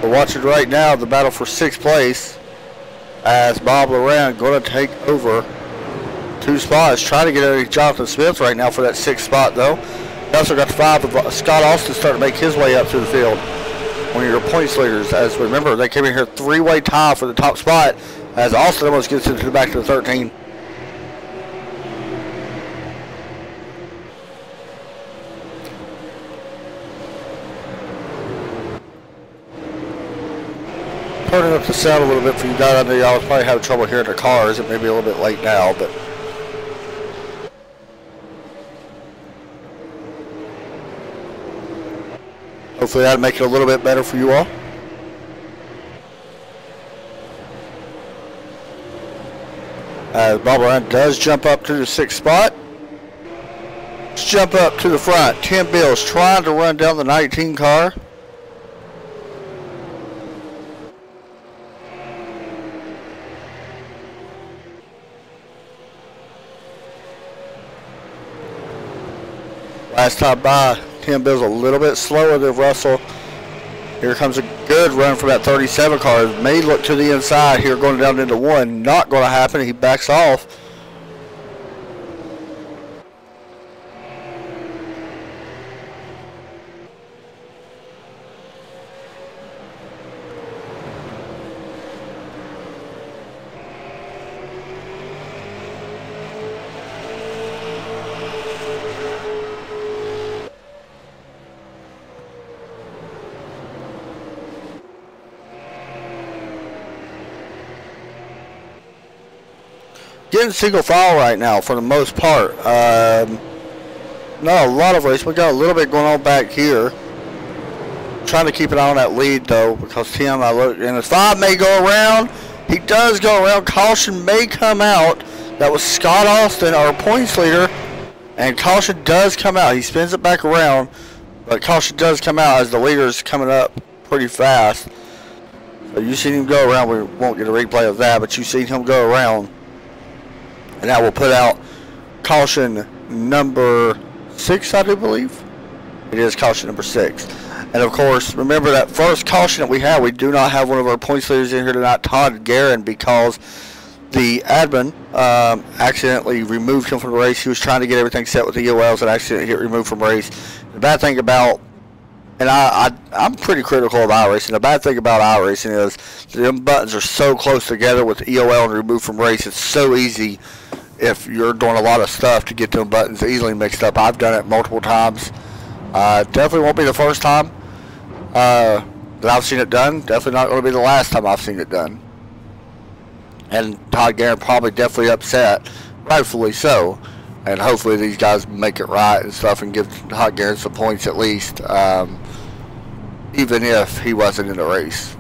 We're watching right now the battle for 6th place as Bob Laurent going to take over 2 spots. Trying to get Jonathan Smith right now for that 6th spot, though. He also got 5 of Scott Austin starting to make his way up to the field. One of your points leaders, as remember, they came in here 3-way tie for the top spot as Austin almost gets into the back to the 13. Turning up the sound a little bit for you guys. I know y'all was probably having trouble hearing the cars. It may be a little bit late now, but hopefully that'll make it a little bit better for you all. Bob Laurent does jump up to the 6th spot. Let's jump up to the front. Tim Bill's trying to run down the 19 car. Last time by, Tim Bill's a little bit slower than Russell. Here comes a good run from that 37 car. May look to the inside here, going down into one. Not going to happen. He backs off. Getting single file right now for the most part. Not a lot of race. We got a little bit going on back here. Trying to keep an eye on that lead though, because Tim, I look, and the 5 may go around. He does go around. Caution may come out. That was Scott Austin, our points leader, and caution does come out. He spins it back around, but caution does come out as the leader is coming up pretty fast. So you seen him go around. We won't get a replay of that, but you seen him go around. And that will put out caution number 6, I do believe. It is caution number 6. And of course, remember that first caution that we had, we do not have one of our points leaders in here tonight, Todd Guerin, because the admin accidentally removed him from the race. He was trying to get everything set with the EOLs and accidentally get removed from the race. The bad thing about, and I'm pretty critical of iRacing. The bad thing about iRacing is them buttons are so close together with EOL and remove from race. It's so easy if you're doing a lot of stuff to get them buttons easily mixed up. I've done it multiple times. Definitely won't be the first time that I've seen it done. Definitely not going to be the last time I've seen it done. And Todd Guerin probably definitely upset, rightfully so. And hopefully these guys make it right and stuff and give Todd Guerin some points at least, even if he wasn't in the race.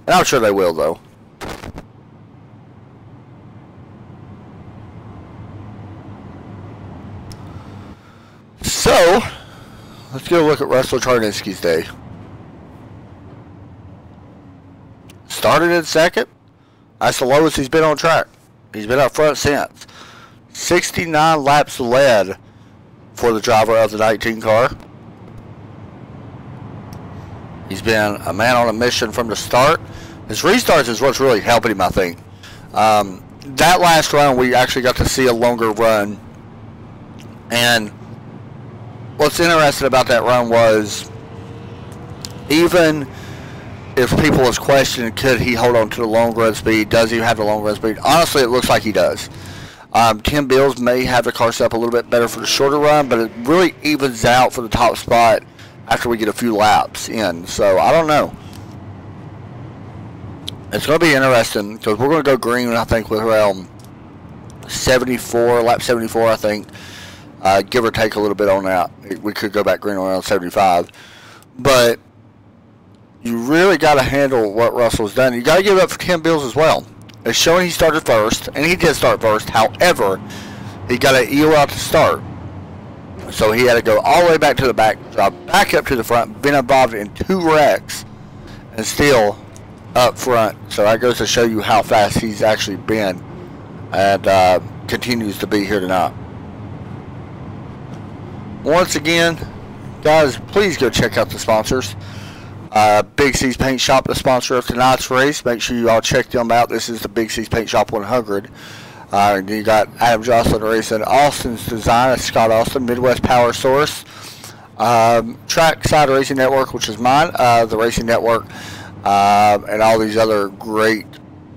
And I'm sure they will, though. So, let's go look at Russell Charnitzky's day. Started in second. That's the lowest he's been on track. He's been up front since. 69 laps led for the driver of the 19 car. He's been a man on a mission from the start. His restarts is what's really helping him, I think. That last run, we actually got to see a longer run. And what's interesting about that run was, even if people was questioning, could he hold on to the long run speed? Does he have the long run speed? Honestly, it looks like he does. Tim Bills may have the car set up a little bit better for the shorter run, but it really evens out for the top spot after we get a few laps in. So, I don't know. It's going to be interesting because we're going to go green, I think, with around 74, lap 74, I think. Give or take a little bit on that. We could go back green around 75. But you really got to handle what Russell's done. You got to give it up for Tim Bills as well. It's showing he started first, and he did start first. However, he got an EO out to start. So he had to go all the way back to the back, drive back up to the front, been involved in 2 wrecks, and still up front. So that goes to show you how fast he's actually been and continues to be here tonight. Once again, guys, please go check out the sponsors. Big C's Paint Shop, the sponsor of tonight's race. Make sure you all check them out. This is the Big C's Paint Shop 100. You got Adam Jocelyn Racing, Austin's Design, Scott Austin, Midwest Power Source, Trackside Racing Network, which is mine, the Racing Network, and all these other great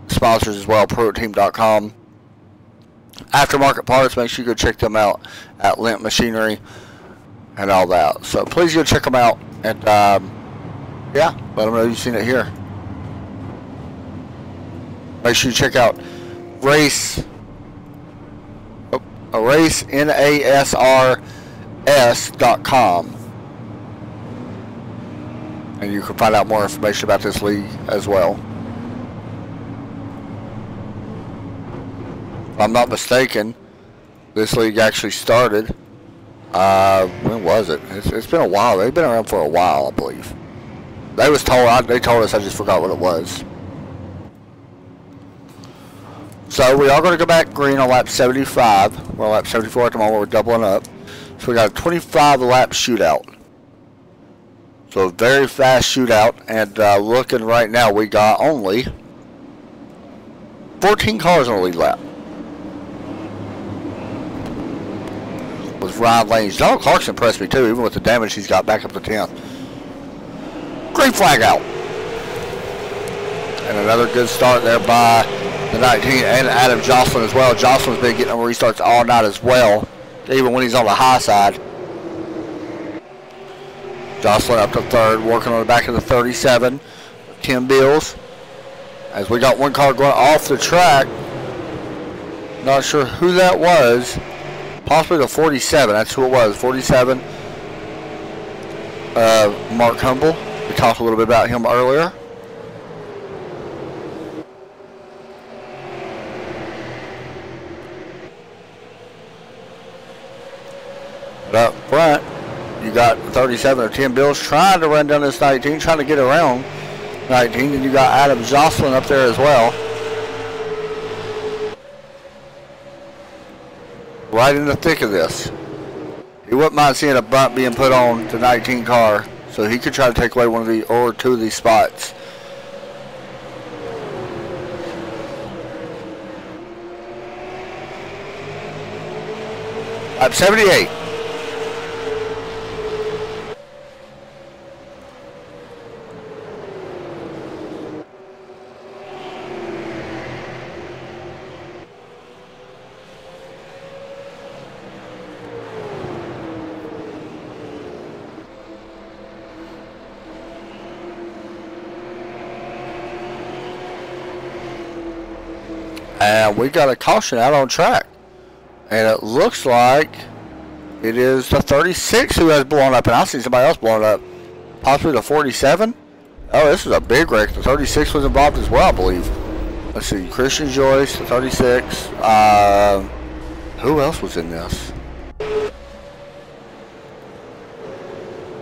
sponsors as well, ProTeam.com. Aftermarket Parts, make sure you go check them out at Lint Machinery and all that. So please go check them out, and yeah, let them know you've seen it here. Make sure you check out NASRS.com, and you can find out more information about this league as well. If I'm not mistaken, this league actually started. When was it? It's been a while. They've been around for a while, I believe. They told us, I just forgot what it was. So we are going to go back green on lap 75. We're on lap 74 at the moment. We're doubling up. So we got a 25 lap shootout. So a very fast shootout. And looking right now, we got only 14 cars on the lead lap. With Ryan Lanes. Donald Clarkson impressed me too, even with the damage he's got back up to 10th. Green flag out. And another good start there by the 19 and Adam Jocelyn as well. Jocelyn's been getting restarts all night as well, even when he's on the high side. Jocelyn up to third, working on the back of the 37. Tim Bills. As we got one car going off the track. Not sure who that was. Possibly the 47. That's who it was. 47. Mark Humble. We talked a little bit about him earlier. But up front, you got 37 or 10 Bills trying to run down this 19, trying to get around 19, and you got Adam Jocelyn up there as well. Right in the thick of this. He wouldn't mind seeing a bump being put on the 19 car, so he could try to take away one of the or two of these spots. Lap 78. And we got a caution out on track. And it looks like it is the 36 who has blown up. And I see somebody else blowing up. Possibly the 47. Oh, this is a big wreck. The 36 was involved as well, I believe. Let's see. Christian Joyce, the 36. Who else was in this?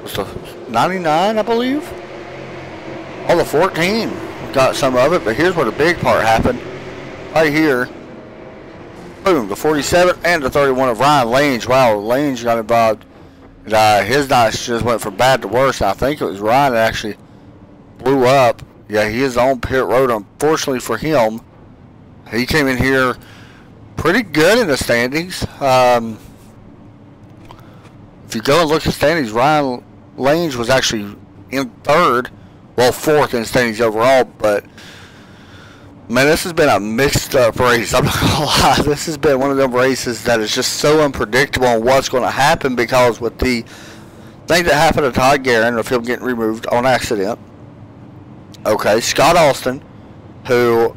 Was the 99, I believe? Oh, the 14. Got some of it. But here's where the big part happened. Right here, boom, the 47 and the 31 of Ryan Lange. Wow, Lange got involved. And, his nights just went from bad to worse. I think it was Ryan that actually blew up. Yeah, he is on pit road. Unfortunately for him, he came in here pretty good in the standings. If you go and look at the standings, Ryan Lange was actually in third, well, fourth in standings overall, but man, this has been a mixed up race. I'm not gonna lie. This has been one of them races that is just so unpredictable on what's going to happen, because with the thing that happened to Todd Guerin of him getting removed on accident. Okay, Scott Austin, who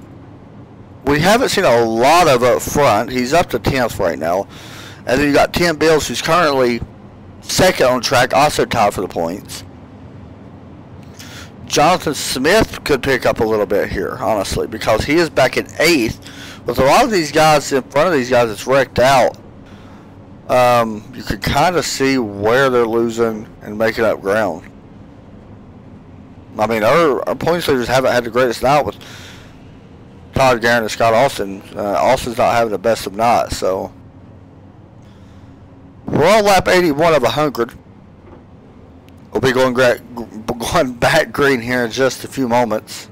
we haven't seen a lot of up front. He's up to 10th right now. And then you got Tim Bills, who's currently second on track, also tied for the points. Jonathan Smith could pick up a little bit here, honestly, because he is back in 8th. With a lot of these guys in front of these guys that's wrecked out, you can kind of see where they're losing and making up ground. I mean, our points leaders haven't had the greatest night with Todd Guerin and Scott Austin. Austin's not having the best of nights, so we're on lap 81 of 100. We'll be going back green here in just a few moments.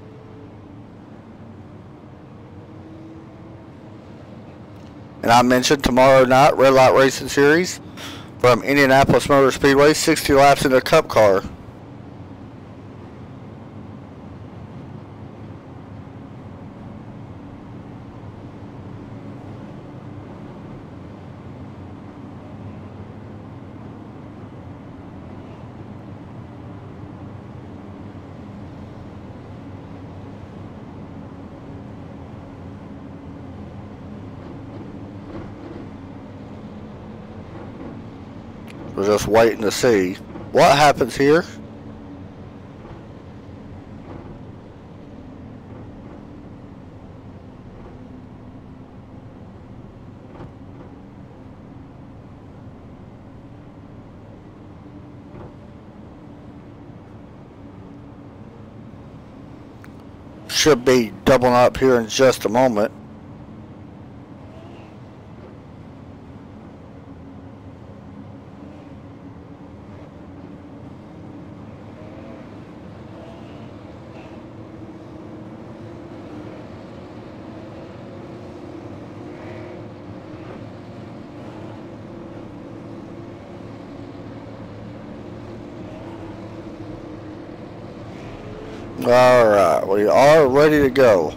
And I mentioned tomorrow night, Red Light Racing Series from Indianapolis Motor Speedway, 60 laps in a Cup car. We're just waiting to see what happens here. should be doubling up here in just a moment. Alright, we are ready to go.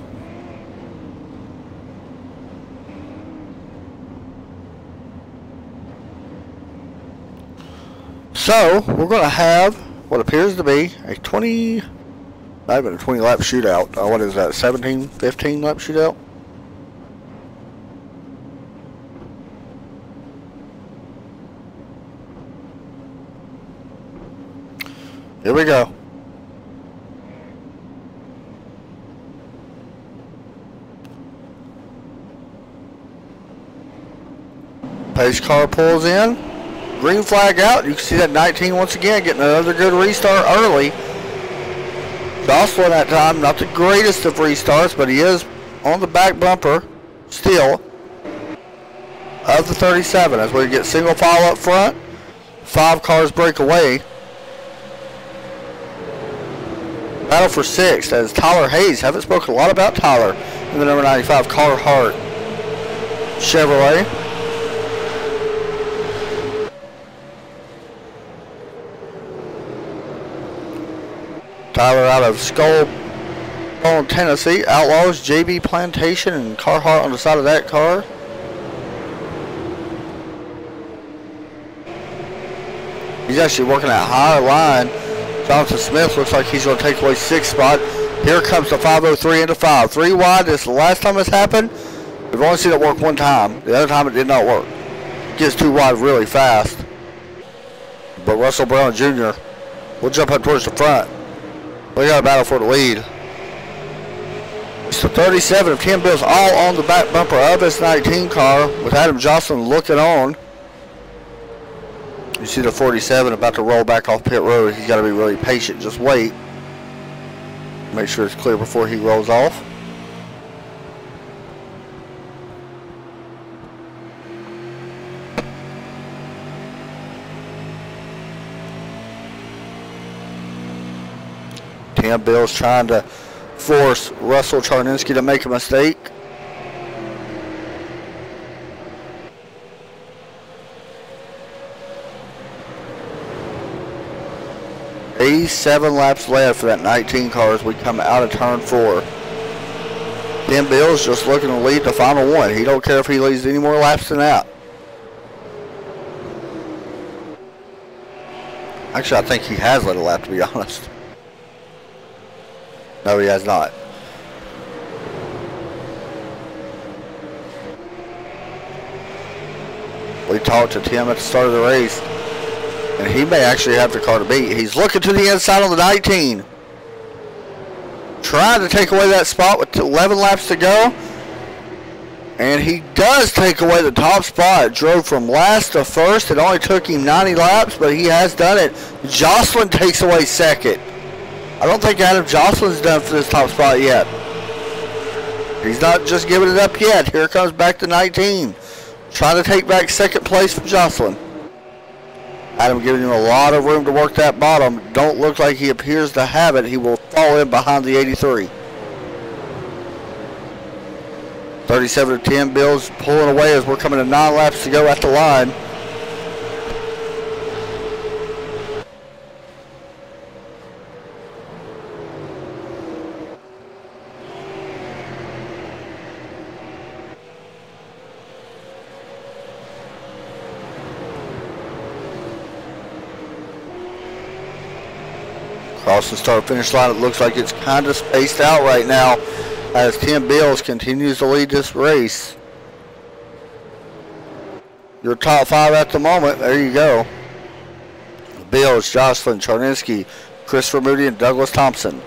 So, we're going to have what appears to be a 20, not even a 20 lap shootout. What is that, 17, 15 lap shootout? Here we go. Pace car pulls in, green flag out. You can see that 19 once again getting another good restart early. Jocelyn that time, not the greatest of restarts, but he is on the back bumper still of the 37 as we get single file up front. 5 cars break away. Battle for 6th. That is Tyler Hayes. Haven't spoken a lot about Tyler in the number 95 Carhartt Chevrolet. Tyler out of Skull, Tennessee. Outlaws, JB Plantation, and Carhartt on the side of that car. He's actually working that higher line. Jonathan Smith looks like he's going to take away 6th spot. Here comes the 503 into 5. 3 wide. This is the last time this happened. We've only seen it work one time. The other time it did not work. Gets 2 wide really fast. But Russell Brown Jr. will jump up towards the front. We got a battle for the lead. It's the 37 of 10 Bills all on the back bumper of this 19 car with Adam Jocelyn looking on. You see the 47 about to roll back off pit road. He's got to be really patient. Just wait. Make sure it's clear before he rolls off. Tim Bill's trying to force Russell Charninski to make a mistake. Seven laps left for that 19 car as we come out of turn 4. Tim Bill's just looking to lead the final one. He don't care if he leads any more laps than that. Actually, I think he has led a lap, to be honest. No, he has not. We talked to Tim at the start of the race, and he may actually have the car to beat. He's looking to the inside on the 19. Trying to take away that spot with 11 laps to go. And he does take away the top spot. Drove from last to first. It only took him 90 laps, but he has done it. Jocelyn takes away second. I don't think Adam Jocelyn's done for this top spot yet. He's not just giving it up yet. Here comes back to 19. Trying to take back second place from Jocelyn. Adam giving him a lot of room to work that bottom. Don't look like he appears to have it. He will fall in behind the 83. 37 to 10. Bill's pulling away as we're coming to 9 laps to go at the line. Across the start-finish line, it looks like it's kind of spaced out right now as Tim Bills continues to lead this race. Your top 5 at the moment, there you go. Bills, Jocelyn, Charninski, Christopher Moody, and Douglas Thompson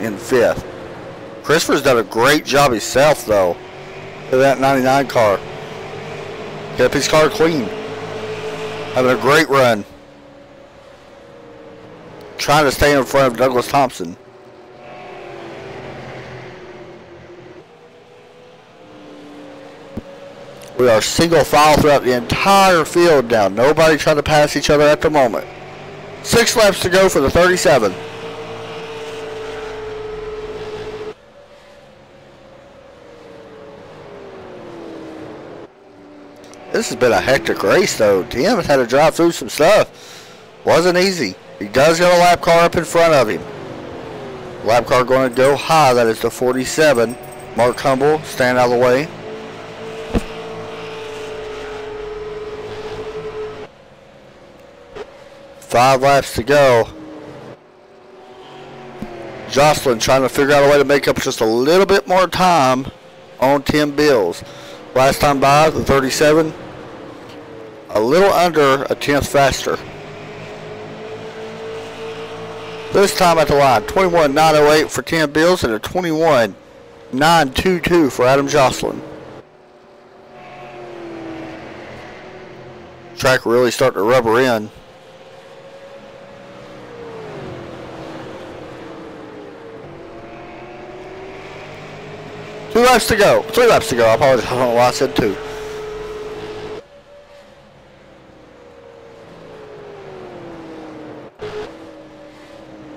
in 5th. Christopher's done a great job himself, though, to that 99 car. Kept his car clean. Having a great run. Trying to stay in front of Douglas Thompson. We are single file throughout the entire field now. Nobody trying to pass each other at the moment. 6 laps to go for the 37. This has been a hectic race though. Tim has had to drive through some stuff. Wasn't easy. He does have a lap car up in front of him. Lap car going to go high. That is the 47. Mark Humble, stand out of the way. Five laps to go. Jocelyn trying to figure out a way to make up just a little bit more time on Tim Bills. Last time by, the 37, a little under a tenth faster. This time at the line, 21.908 for Tim Bills and a 21.922 for Adam Jocelyn. Track really starting to rubber in. Two laps to go. 3 laps to go. I apologize. I don't know why I said 2.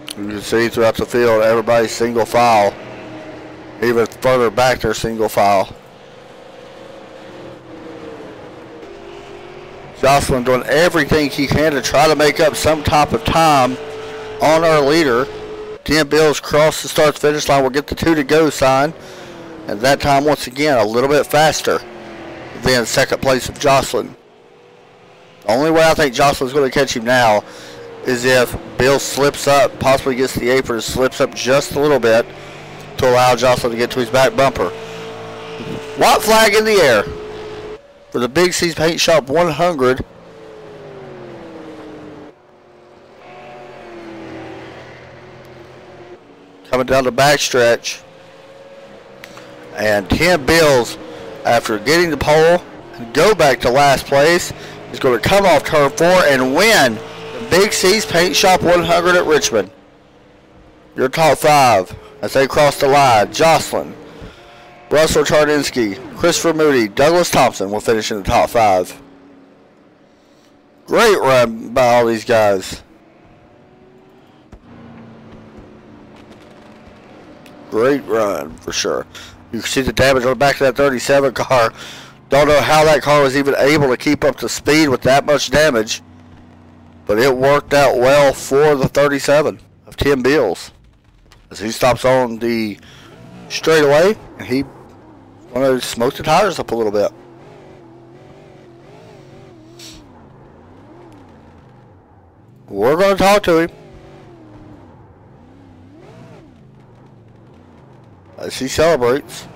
You can see throughout the field, everybody's single file. Even further back, they're single file. Jocelyn doing everything he can to try to make up some type of time on our leader. Tim Bills cross the start-finish line. We'll get the 2 to go sign. And that time, once again, a little bit faster than second place of Jocelyn. The only way I think Jocelyn's going to catch him now is if Bill slips up, possibly gets the apron, slips up just a little bit to allow Jocelyn to get to his back bumper. White flag in the air for the Big C's Paint Shop 100. Coming down the backstretch. And Tim Bills, after getting the pole and go back to last place, is going to come off turn 4 and win the Big C's Paint Shop 100 at Richmond. Your top 5 as they cross the line. Jocelyn, Russell Chardinsky, Christopher Moody, Douglas Thompson will finish in the top 5. Great run by all these guys. Great run for sure. You can see the damage on the back of that 37 car. Don't know how that car was even able to keep up to speed with that much damage. But it worked out well for the 37 of Tim Bills. As he stops on the straightaway, and he going to smoke the tires up a little bit. We're going to talk to him. As he celebrates.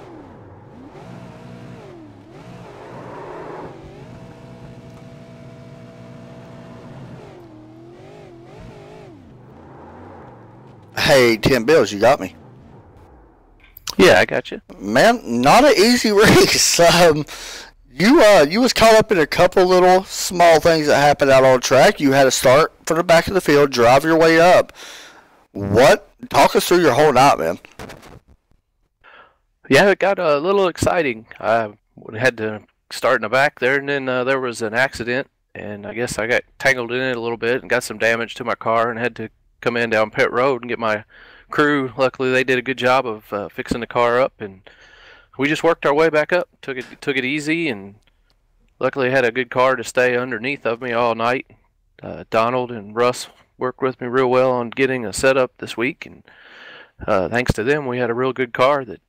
Hey, Tim Bills, you got me. Yeah, I got you. Man, not an easy race. You was caught up in a couple little small things that happened out on the track. You had to start from the back of the field, drive your way up. Talk us through your whole night, man. Yeah, it got a little exciting. I had to start in the back there, and then there was an accident, and I guess I got tangled in it a little bit and got some damage to my car and had to come in down pit road and get my crew. Luckily, they did a good job of fixing the car up, and we just worked our way back up. Took it easy, and luckily I had a good car to stay underneath of me all night. Donald and Russ worked with me real well on getting a setup this week, and thanks to them, we had a real good car that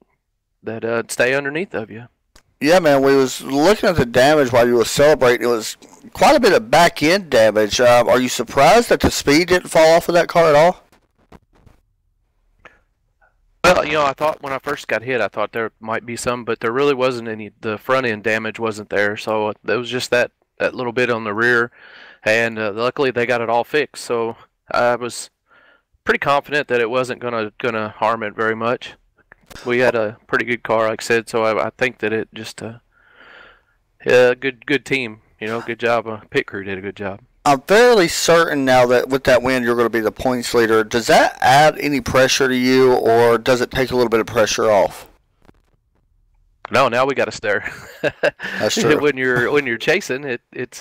stay underneath of you. Yeah, man, we was looking at the damage while you were celebrating. It was quite a bit of back-end damage. Are you surprised that the speed didn't fall off of that car at all? Well, I thought when I first got hit, I thought there might be some, but there really wasn't any. The front-end damage wasn't there, so it was just that little bit on the rear, and luckily they got it all fixed, so I was pretty confident that it wasn't gonna harm it very much. We had a pretty good car, like I said, so I think that it just a good team. Good job. Pit crew did a good job. I'm fairly certain now that with that win, you're going to be the points leader. Does that add any pressure to you, or does it take a little bit of pressure off? No, now we got to stir. That's true. When you're chasing, it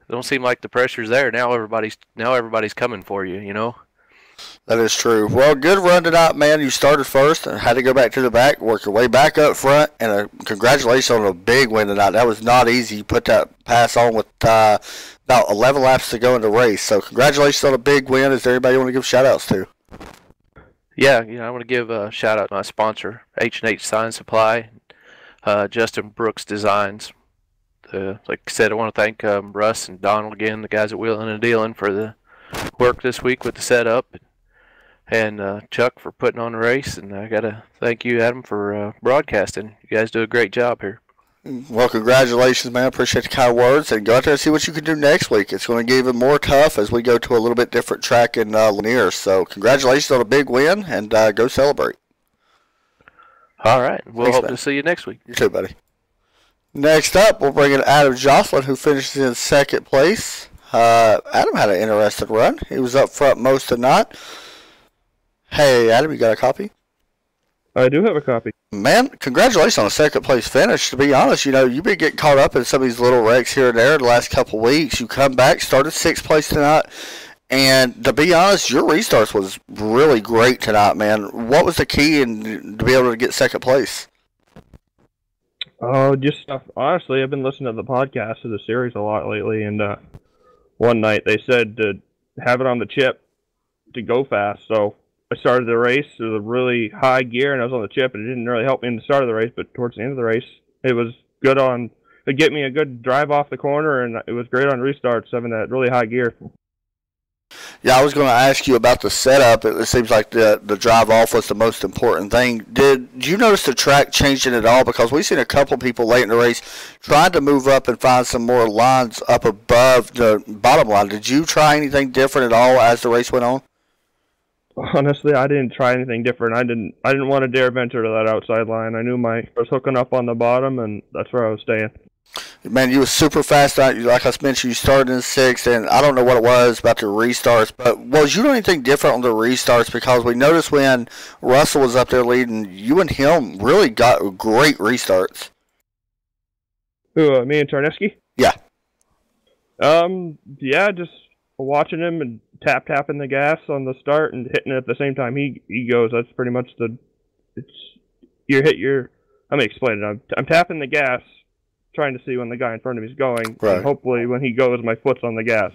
don't seem like the pressure's there. Now everybody's coming for you. You know. That is true. Well, good run tonight, man. You started first and had to go back to the back, work your way back up front, and congratulations on a big win tonight. That was not easy. You put that pass on with about 11 laps to go in the race. So congratulations on a big win. Is there anybody you want to give shout-outs to? Yeah, I want to give a shout out to my sponsor, H&H Sign Supply, Justin Brooks Designs. Like I said, I want to thank Russ and Donald again, the guys at Wheeling and Dealing, for the work this week with the setup, and Chuck for putting on the race. And I got to thank you, Adam, for broadcasting. You guys do a great job here. Well, congratulations, man. I appreciate the kind words. And go out there and see what you can do next week. It's going to get even more tough as we go to a little bit different track in Lanier. So congratulations on a big win, and go celebrate. All right. We'll Thanks, hope man. to see you next week. You too, buddy. Next up, we'll bring in Adam Jocelyn, who finishes in second place. Adam had an interesting run. He was up front most of the night. Hey, Adam, you got a copy? I do have a copy. Man, congratulations on a second place finish. To be honest, you've been getting caught up in some of these little wrecks here and there the last couple of weeks. You come back, started sixth place tonight, and to be honest, your restarts was really great tonight, man. What was the key to be able to get second place? Oh, just honestly, I've been listening to the podcast of the series a lot lately, and one night they said to have it on the chip to go fast, so I started the race with a really high gear, and I was on the chip, and it didn't really help me in the start of the race, but towards the end of the race, it was good it'd get me a good drive off the corner, and it was great on restarts, having that really high gear. Yeah, I was going to ask you about the setup. It seems like the drive off was the most important thing. Did you notice the track changing at all? Because we've seen a couple people late in the race trying to move up and find some more lines up above the bottom line. Did you try anything different at all as the race went on? Honestly, I didn't try anything different. I didn't want to dare venture to that outside line. I knew I was hooking up on the bottom, and that's where I was staying. Man, you were super fast. Like I mentioned, you started in sixth, and I don't know what it was about the restarts, but was you doing anything different on the restarts? Because we noticed when Russell was up there leading, you and him really got great restarts. Who, me and Tarneski? Yeah. Yeah, just watching him and tapping the gas on the start and hitting it at the same time he goes. That's pretty much let me explain it. I'm tapping the gas, trying to see when the guy in front of me is going. Right. And hopefully when he goes, my foot's on the gas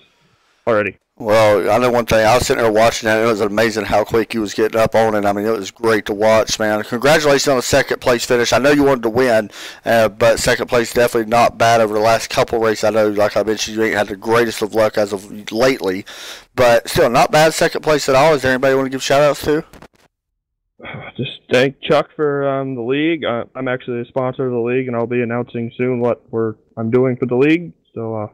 already. Well, I know one thing. I was sitting there watching that. It was amazing how quick he was getting up on it. I mean, it was great to watch, man. Congratulations on a second-place finish. I know you wanted to win, but second place definitely not bad over the last couple races. I know, like I mentioned, you ain't had the greatest of luck as of lately, but still not bad second place at all. Is there anybody you want to give shout-outs to? Just thank Chuck for the league. I'm actually a sponsor of the league, and I'll be announcing soon what I'm doing for the league. So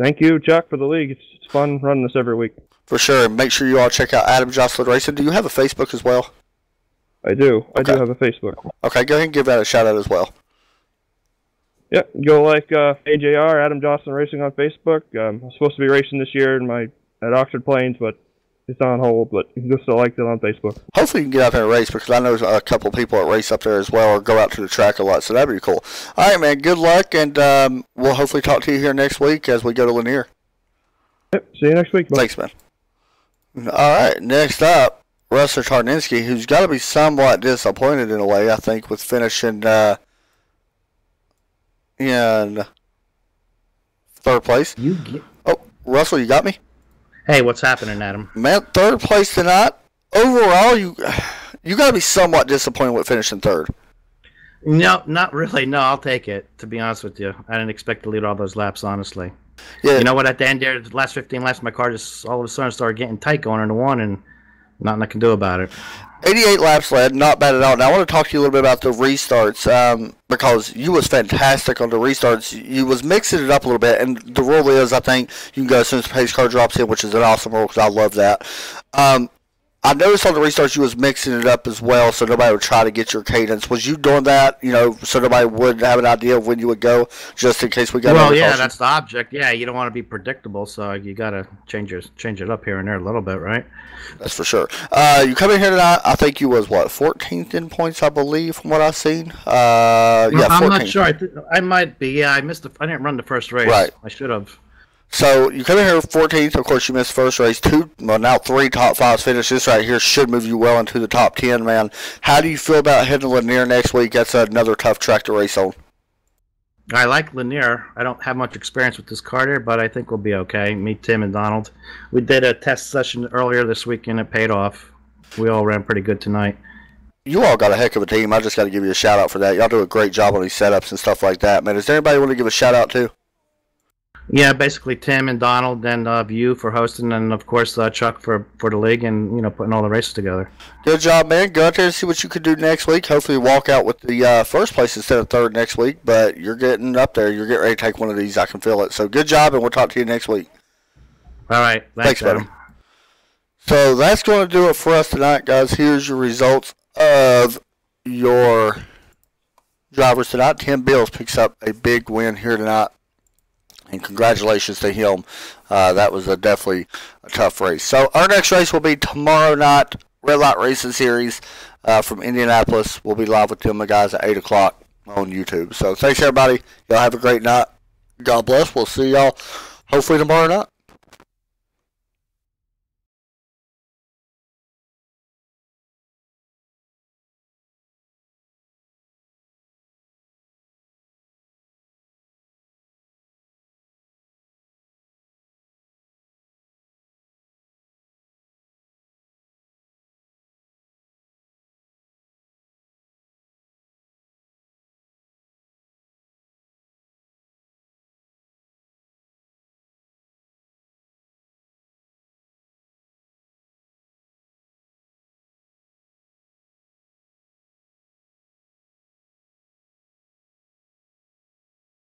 thank you, Chuck, for the league. It's fun running this every week. For sure. Make sure you all check out Adam Jocelyn Racing. Do you have a Facebook as well? I do. Okay. I do have a Facebook. Okay, go ahead and give that a shout-out as well. Yeah, go like AJR, Adam Jocelyn Racing on Facebook. I'm supposed to be racing this year at Oxford Plains, but it's on hold, but you can still like it on Facebook. Hopefully you can get out there and race, because I know a couple of people that race up there as well or go out to the track a lot, so that'd be cool. All right, man, good luck, and we'll hopefully talk to you here next week as we go to Lanier. Yep, see you next week. Bye. Thanks, man. All right, next up, Russell Tarninski, who's got to be somewhat disappointed in a way, I think, with finishing in third place. Oh, Russell, you got me? Hey, what's happening, Adam? Man, third place tonight. Overall, you got to be somewhat disappointed with finishing third. No, not really. No, I'll take it, to be honest with you. I didn't expect to lead all those laps, honestly. Yeah. You know what? At the end there, the last 15 laps, my car just all of a sudden started getting tight going into one, and nothing I can do about it. 88 laps led, not bad at all. Now, I want to talk to you a little bit about the restarts, because you was fantastic on the restarts. You was mixing it up a little bit, and the rule is, I think, you can go as soon as the pace car drops in, which is an awesome rule, because I love that. I noticed on the restarts you was mixing it up as well, so nobody would try to get your cadence. Was you doing that, so nobody would have an idea of when you would go, just in case we got? Well, yeah, that's the object. Yeah, you don't want to be predictable, so you gotta change it up here and there a little bit, right? That's for sure. You come in here tonight. I think you was 14th in points, I believe, from what I've seen. Yeah, 14th. I'm not sure. I might be. Yeah, I didn't run the first race. Right. I should have. So you come in here 14th. Of course, you missed first race. Now 3 top 5s finishes right here should move you well into the top 10, man. How do you feel about heading to Lanier next week? That's another tough track to race on. I like Lanier. I don't have much experience with this car here, but I think we'll be okay. Me, Tim, and Donald. We did a test session earlier this week, and it paid off. We all ran pretty good tonight. You all got a heck of a team. I just got to give you a shout out for that. Y'all do a great job on these setups and stuff like that, man. Is there anybody you want to give a shout out to? Yeah, basically Tim and Donald and you for hosting, and of course Chuck for the league and putting all the races together. Good job, man. Go out there and see what you can do next week. Hopefully walk out with the first place instead of third next week, but you're getting up there. You're getting ready to take one of these. I can feel it. So good job, and we'll talk to you next week. All right. Thanks buddy. So that's going to do it for us tonight, guys. Here's your results of your drivers tonight. Tim Bills picks up a big win here tonight. And congratulations to him. That was definitely a tough race. So our next race will be tomorrow night, Red Light Racing Series from Indianapolis. We'll be live with them, the guys, at 8 o'clock on YouTube. So thanks, everybody. Y'all have a great night. God bless. We'll see y'all hopefully tomorrow night.